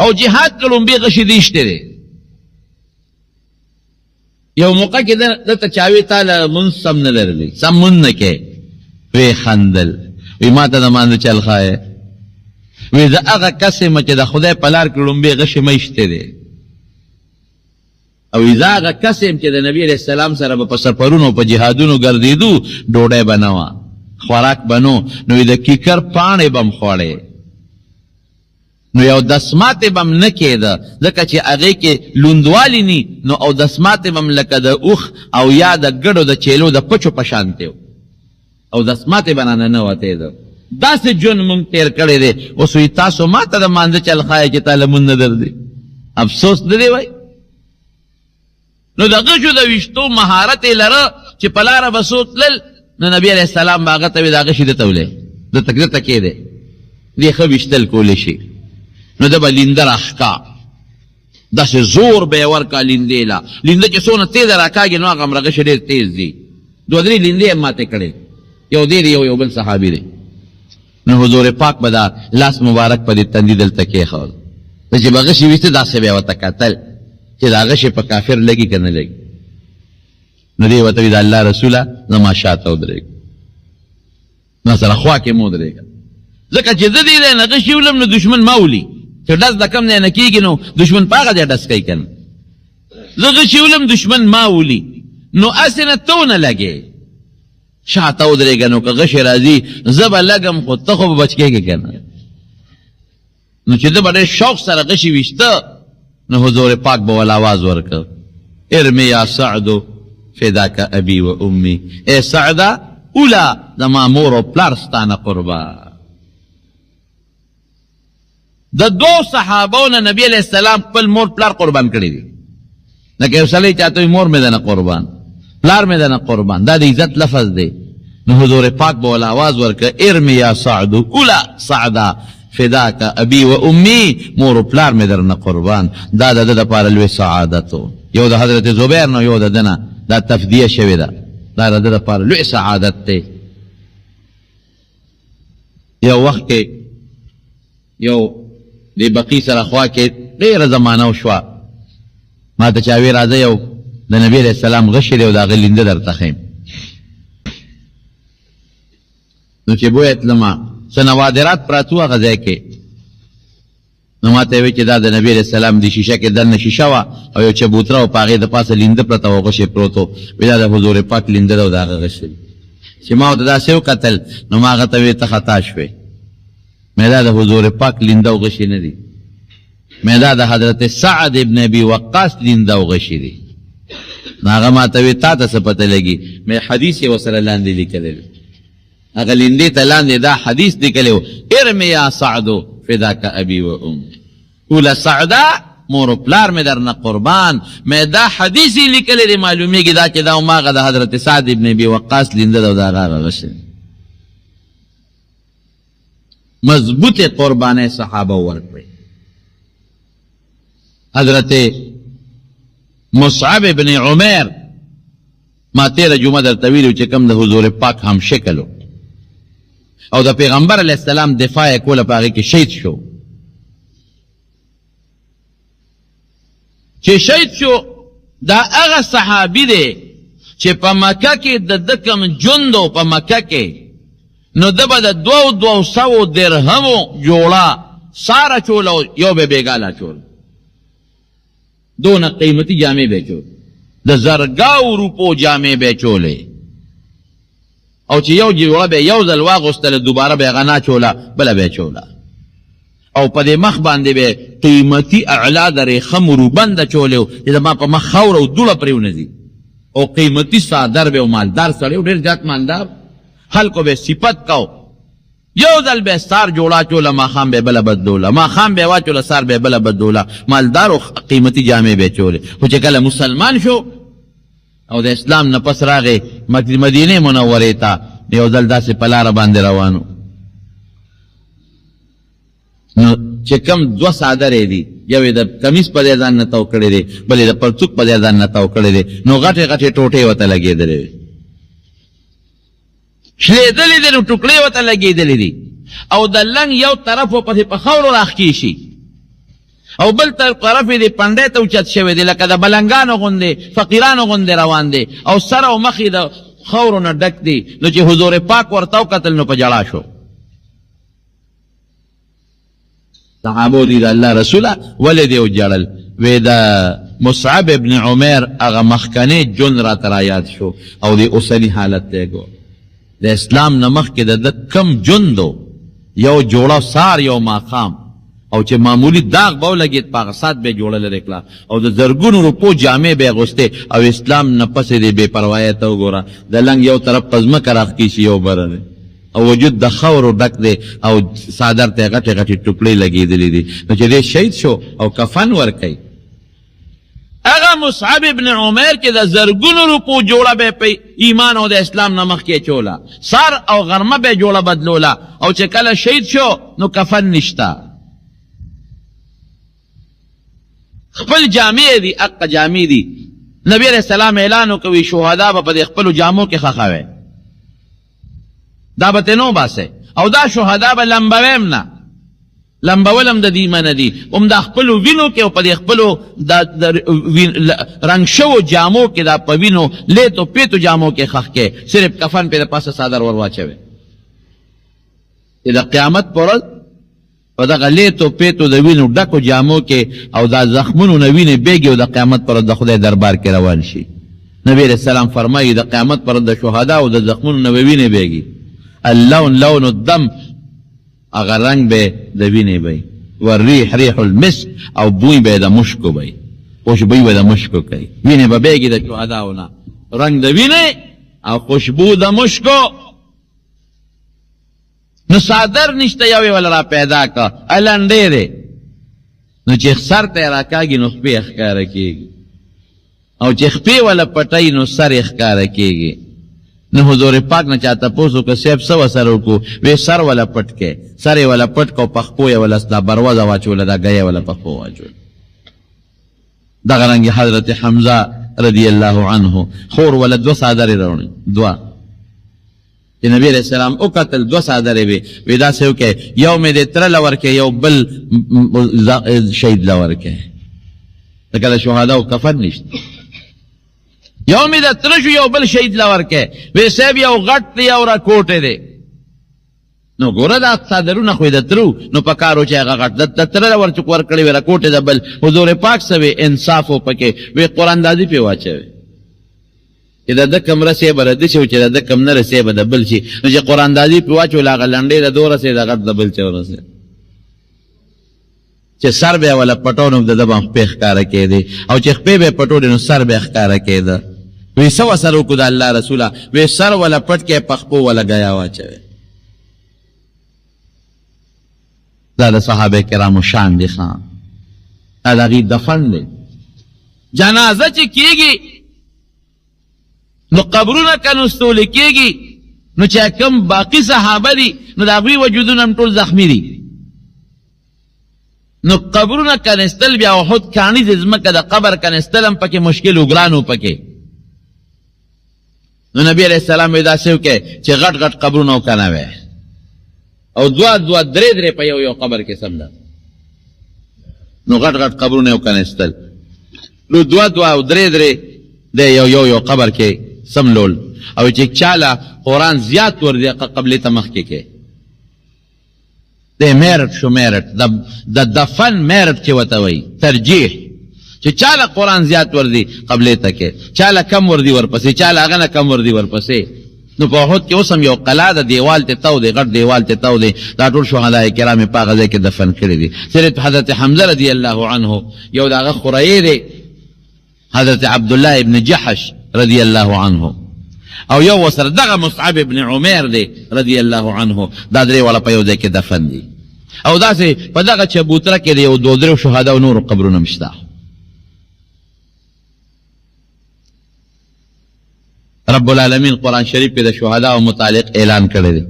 او جهاد کې لومبې غشي دیشته دی یو موقع کې دلته چاوي تاله مونځ سم نه لرلی سم مونځ نه کې وی خندل وی ما ته د مانځه چل ښایې وی زه هغه کس یم چې د خدای په لار کې لومبې غشي مه ایشتی دی او زه هغه کس یم چې د نبي علیه السلام سره به په سفرونو په جهادونو ګرځېدو ډوډۍ به نه وه خوراک به نو نو د کیکر پاڼې به م خوړې نو یو دسماتې به م نه کېده ځکه چې هغې کې لوندوالي نی نو او دسماتې به م لکه د اوښ او یا د ګډو د چیلو د پچو په شانتې او دسماتې به رانه نه وتېده داسې ژوند مونږ تېر کړی دی اوس وایي تاسو ما ته د مانځه چل ښایه چې تا لمونځ نه درځي افسوس نه دی وایي نو د غشو د ویشتو مهارت یې لره چې په لاره به څو تلل نو نبي علیه السلام به هغه ته وي د غشي دته ولی دته کېدی دې ښه ویشتل کولی شي نو ده به لینده راښکا داسې زور به یې ورکا لیندې له لینده چې څونه تیزه راکاږي نو هغه همره غشي ډېر تیز دي دوه درې لیندې یې ماتې کړې یو دی یو بل صحابي دی نو حضور پاک به دا لاس مبارک په دې تندي دلته کېښود چې به غشي ویسته داسې به یې ورته کتل چې دا غشي په کافر لګي که نه لګي نو دی ورته وي د الله رسوله زما شاته ودرېږه ما سره خوا کې مو ودرېږه ځکه چې زه دې دی نه غشي ولم نو دشمن ما ولي چې ډز د کم دی نه کېږي نو دشمن په هغه ځای ډز کوي که نه زه غشي ولم دشمن ما ولي نو هسې نه ته ونه لګې شاته ودرېږه نو که غشي راځي زه به لګم خو ته خو به بچ کېږې که نه نو چې ده به ډېر شوق سره غشي ویشته نو حضور پاک به ول آواز ورکړ ارمی یا سعدو فداک ابي و امي اے سعده اولا زما مور او پلار ستانه قربان د دو صحابو نه نبی علیہ السلام خپل مور پلار قربان کړي دي لکه یو سړی چاته وي مور مې ده نه قربان پلار مې ده نه قربان دا د عزت لفظ دی نو حضور پاک به ول آواز ورکړ ارمی یا سعدو اولا سعده فداک ابي و امي مور و پلار مې درنه قربان دا د ده دپاره لوی سعادت و یو د حضرت زبیر نو یو د ده نه دا تفدیه شوې ده دا د ده دپاره لوی سعادت دی یو وخت کې یو د بقي سره خوا کې ډېره زمانه وشوه ما ته چا وی راځه یو د نبي علیه السلام غشی دی او د هغه لینده درته ښیم نو چې بویه تلمه څه نوادرات پراتو هغه ځای کې نو ما ته یې وایي چې دا د نبي علیه السلام د شیشه کې دننه شیشه وه او یو چبوتره و په هغې د پاسه لینده پرته و غشی پروت و وایي دا د حضور پاک لینده ده او د هغه غشی چې ما ورته داسې وکتل نو ما هغه ته وایي ته خطا شوې مې دا د حضور پاک لینده او غشی نه دي مې دا د حضرت سعد ابن ابي وقاص لینده او غشی دي نو هغه ما ته وایي تا ته څه پته لګي مې حدیث یې ورسره لاندې لیکلی هغه لیندې ته لاندې دا حدیث لیکلی و ارمی یا سعدو فداک ابي و ام اوله سعده مور و پلار مې درنه قربان مې دا حدیث یې لیکلی دی معلومیږي دا چې دا هماغه د حضرت سعد ابن ابي وقاص لینده ده او د هغه غشی مضبوط قربانه صحابه ورکړي حضرت مصعب ابن عمر ما تیره جمعه درته ویلي چې کوم د حضور پاک هم شکلو او د پیغمبر علیه السلام دفاع یې کوله په هغې کې شهید شو چې شهید شو دا هغه صحابي دی چې په مکه کې د ده کوم ژوند و په مکه کې نو ده به د 200 درهمو جوړه ساره چوله او یو به بېګاله چول دونه قیمتي جامې به چول د زرګاو روپو جامې به چولې او چې یو جوړه به یو ځل واغوستله دوباره به یې هغه نه چوله بله به یې چوله او په دې مخ باندې به قیمتي اعلا د ریخم روبند چولیو چې زما په مخ خاوره او دوړه پرېونځي او قیمتي څادر به او مالدار سړی او ډېر زیات مالدار خلکو به صفت کو یو ځل به سار جوړا چوله ماښام به بله بدلوله ماښام به واچوله سار به بله بدلوله مالدار او قیمتي جامې به چولې خو چې کله مسلمان شو او د اسلام نه پس راغی مدینې منورې ته یو ځل داسې په لاره باندې روانو نو چې کم دوه څادرې دي یو یې د کمیس په ځای ځان نه تاو کړی دی بل یې د پرڅوک په ځای ځان نه تاو کړی دی نو غټې غټې ټوټې ورته لګېدلې وې شلېدلې دي نو ټوکړې ورته لګېدلې دي او د لنګ یو طرف پسې په خاورو راښکې شي او بل طرف یې د پنډۍ ته اوچت شوی دی لکه د بلنګانو غوندې فقیرانو غوندې روان دی او سر او مخ یې د خاورو نه ډک دی نو چې حضور پاک ورته وکتل نو په ژړا شو صحابو دي د الله رسوله ولې دې وژړل وی د مصعب ابن عمیر هغه مخکنی جون راته رایاد شو او د اوسني حالت ته ګور د اسلام نه مخکې د کم جوندو یو جوړه سار یو ماښام او چې معمولی داغ به ولګېد په هغه ساعت به یې جوړه لرې کړه او د زرګونو روپو جامې به یې اغوستې او اسلام نه پسې د بې پروایۍ ته وګوره د لنګ یو طرف په ځمکه راښکې شي یو بره دی او وجود د خاورو ډک دی او څادر ته یې غټې غټې ټوکړې لګېدلې دي نو چې دی شهید شو او کفن ورکوي هغه مصعب ابن عمیر چې د زرګونو روپو جوړه به په ایمان او د اسلام نه مخکې چوله سار او غرمه به جوړه بدلوله او چې کله شهید شو نو کفن نشته خپل جامې دي اقا جامې دي نبی علیہ السلام اعلان وکوي شهدا به په دې خپلو جامو کې ښخوي دا به ترې نو باسئ او دا شهدا به لمبویم نه لمبول هم د دې منه دي هم د خپلو وینو کې او په دې خپلو رنګ شوو جامو کې دا په وینو لیتو پیتو جامو کې ښخ کې صرف کفن پې د پاسه څادر ور واچوي چې د قیامت په ورځ په دغه لیتو پیتو د وینو ډکو جامو کې او دا زخمونو نه وینې بیږي او د قیامت پر ورځ د خدای دربار کې روان شي نبی علیہ السلام فرمایي د قیامت پر ورځ د شهدا او د زخمونو نه به وینې بیږي اللون لون الدم اغه رنگ به د وینې بی والریح ریح المسک او بوی به د مشکو بی خوشبوی به د مشکو کوي وینې به بیږي د شهداونه رنگ د وینې او خوشبو د مشکو نو څادر نشته یو یې ولا را پیدا کا لنډې دی نو چې سر ته یې راکاږي نو خپې یې ښکاره کېږي او چې خپې ولا پټوي نو سر یې ښکاره کېږي نو حضور پاک نه چا تپوس وکړه صاحب څه ورسره وکړو وی سر ولا پټ کې سر یې ولا پټ کو پخپو یې ولا دا بروزه واچوله دا ګیه ولا پخپو واچوله دغه رنګې حضرت حمزه رضی الله عنه خور ولا دوه څادرې راوړې دوه چې نبی علیہ السلام وکتل دوه څادرې وې وی داسې وکړئ یو مې د تره له ورکړې یو بل شهید له ورکړې لکه د شهداو کفن نشته یو مې د تره شو یو بل شهید له ورکړې وی صاحب یو غټ دی یو راکوټی دی نو ګوره دا څادرونه خو یې د ترو نو په کار و چې هغه غټ د تره له ورچوک ورکړې وی راکوټی د بل حضور پاک څه وی انصاف و پکې وی قراندازي پې واچوي چې د ده کم رسې به د ده شي او چې د ده کم نه رسې به د بل شي نو چې قراندازي پې واچول هغه لنډې د ده ورسې د غټ د بل چا ورسې چې سر به یې وله پټو نو د ده به خپې ښکاره کېدې او چې خپې به یې پټولې نو سر به یې ښکاره کېده وی څه ورسره وکړو د الله رسوله وی سر وله پټ کې پخپو وله ګیا واچوې دا د صحابه کرامو شان دی خان دا د هغې دفن دی جنازه چې کېږي نو قبرونه کنستول کېږي نو چې کوم باقي صحابه دي نو د هغوی وجودونه هم ټول زخمي دي نو قبرونه کنستل بیا احد کاڼي د ځمکه د قبر کنستل هم پکې مشکل و ګران و پکې نو نبی علیہ السلام وی داسې وکړئ چې غټ غټ قبرونه وکنوئ او دوه دوه درې درې په یو یو قبر کې سم ده نو غټ غټ قبرونه یې وکنستل نو دوه دوه او درې درې د یو قبر کې سملول او چې چاله قرآن زیات ور دی قبلې ته مخکې کې د میرټ شو میرټ د دفن میرټ چې ورته وایي ترجیح چې چاله قرآن زیات ور دی قبلې ته کې چاله کم ور دی ورپسې چاله هغه نه کم ور دی ورپسې نو په احد کې اوس هم یو قلعه ده، دیوال ته تاو دی، غټ دیوال ته تاو دی، دا ټول شهدای کرام په هغه ځای کې دفن کړي دي. صرف حضرت حمزه رضی الله عنه یو د هغه خورایي دی، حضرت عبدالله ابن جحش رضی الله عنه، او یو ورسره دغه مصعب ابن عمیر دی رضی الله عنه، دا درې واړه په یو ځای کې دفن دي. او داسې په دغه چبوتره کې د یو دوه درې شهدا او نورو قبرونه هم شته. رب العالمین قرآن شریف کې د شهداء متعلق اعلان کړی دی،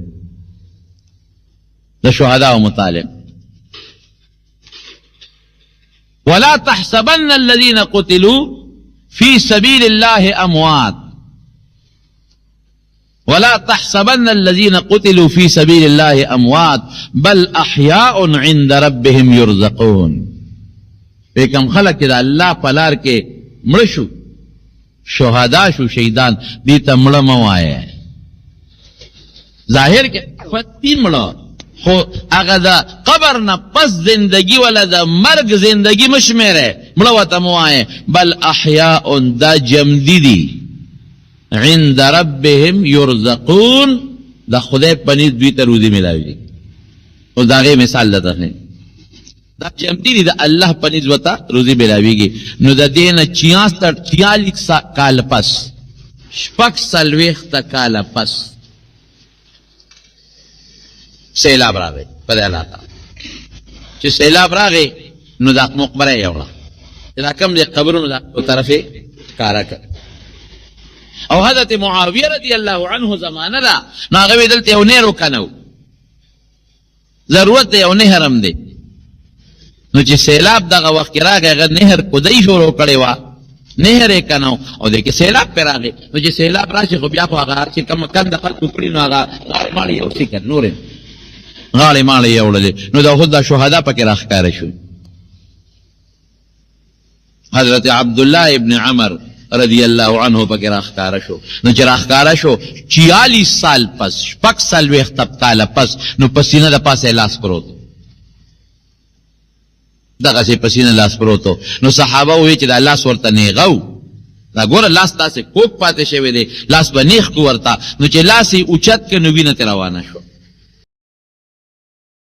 د شهداء متعلق ولا تحسبن الذين قتلوا في سبيل الله اموات ولا تحسبن الذين قتلوا في سبيل الله اموات بل احياء عند ربهم يرزقون. پیکم خلق کې د الله په لار کې مړ شو، شهدا شو، شهیدان، دې ته مړه مه وایه. ظاهر کې فتي مړه، خو هغه د قبر نه پس زندگی ولا د مرګ زندگی مه شمېره، مړه ورته مه وایه. بل احیاء، دا جمدي دي، عند ربهم یرزقون، د خدای په نزد دوی ته روزي میلاوي. اوس د هغې مثال درته دا جمدي دي، د الله په نزد ورته روزي میلاویږي. نو د دې نه 46 کال پس، 46 کاله پس سیلاب راغی په دې علاقه. چې سیلاب راغی نو دا مقبره یې وړه، دا کوم دې قبرونو دا په طرفې کاره کړ. او حضرت معاویه رضی الله عنه زمانه ده، نو هغه وی دلته یو نهر وکنو، ضرورت دی یو نهر هم دی. نو چې سیلاب دغه وخت کې راغی، هغه نهر کودی شروع کړی وه، نهر یې کنو، او دې کې سیلاب پرې راغی. نو چې سیلاب راشي خو بیا خو هغه چې کوم کنده خلکو کړي نو هغه غاړې ماړې یو څه کړ، نور غاړې ماړې یې وړلې. نو د احد دا شهدا پکې راښکاره شو. حضرت عبدالله ابن عمر رضی الله عنه پکې راښکاره شو. نو چې راښکاره شو 46 سال پس، 46 کاله پس، نو په سینه د پاسه لاس پروت، دغسې په سینه لاس پروت. نو صحابه وویل چې دا لاس ورته نیغه و، دا ګوره لاس داسې کوږ پاتې شوی دی، لاس به نیغ کو ورته. نو چې لاس یې اوچت کړ نو وینه ترې روانه شوه.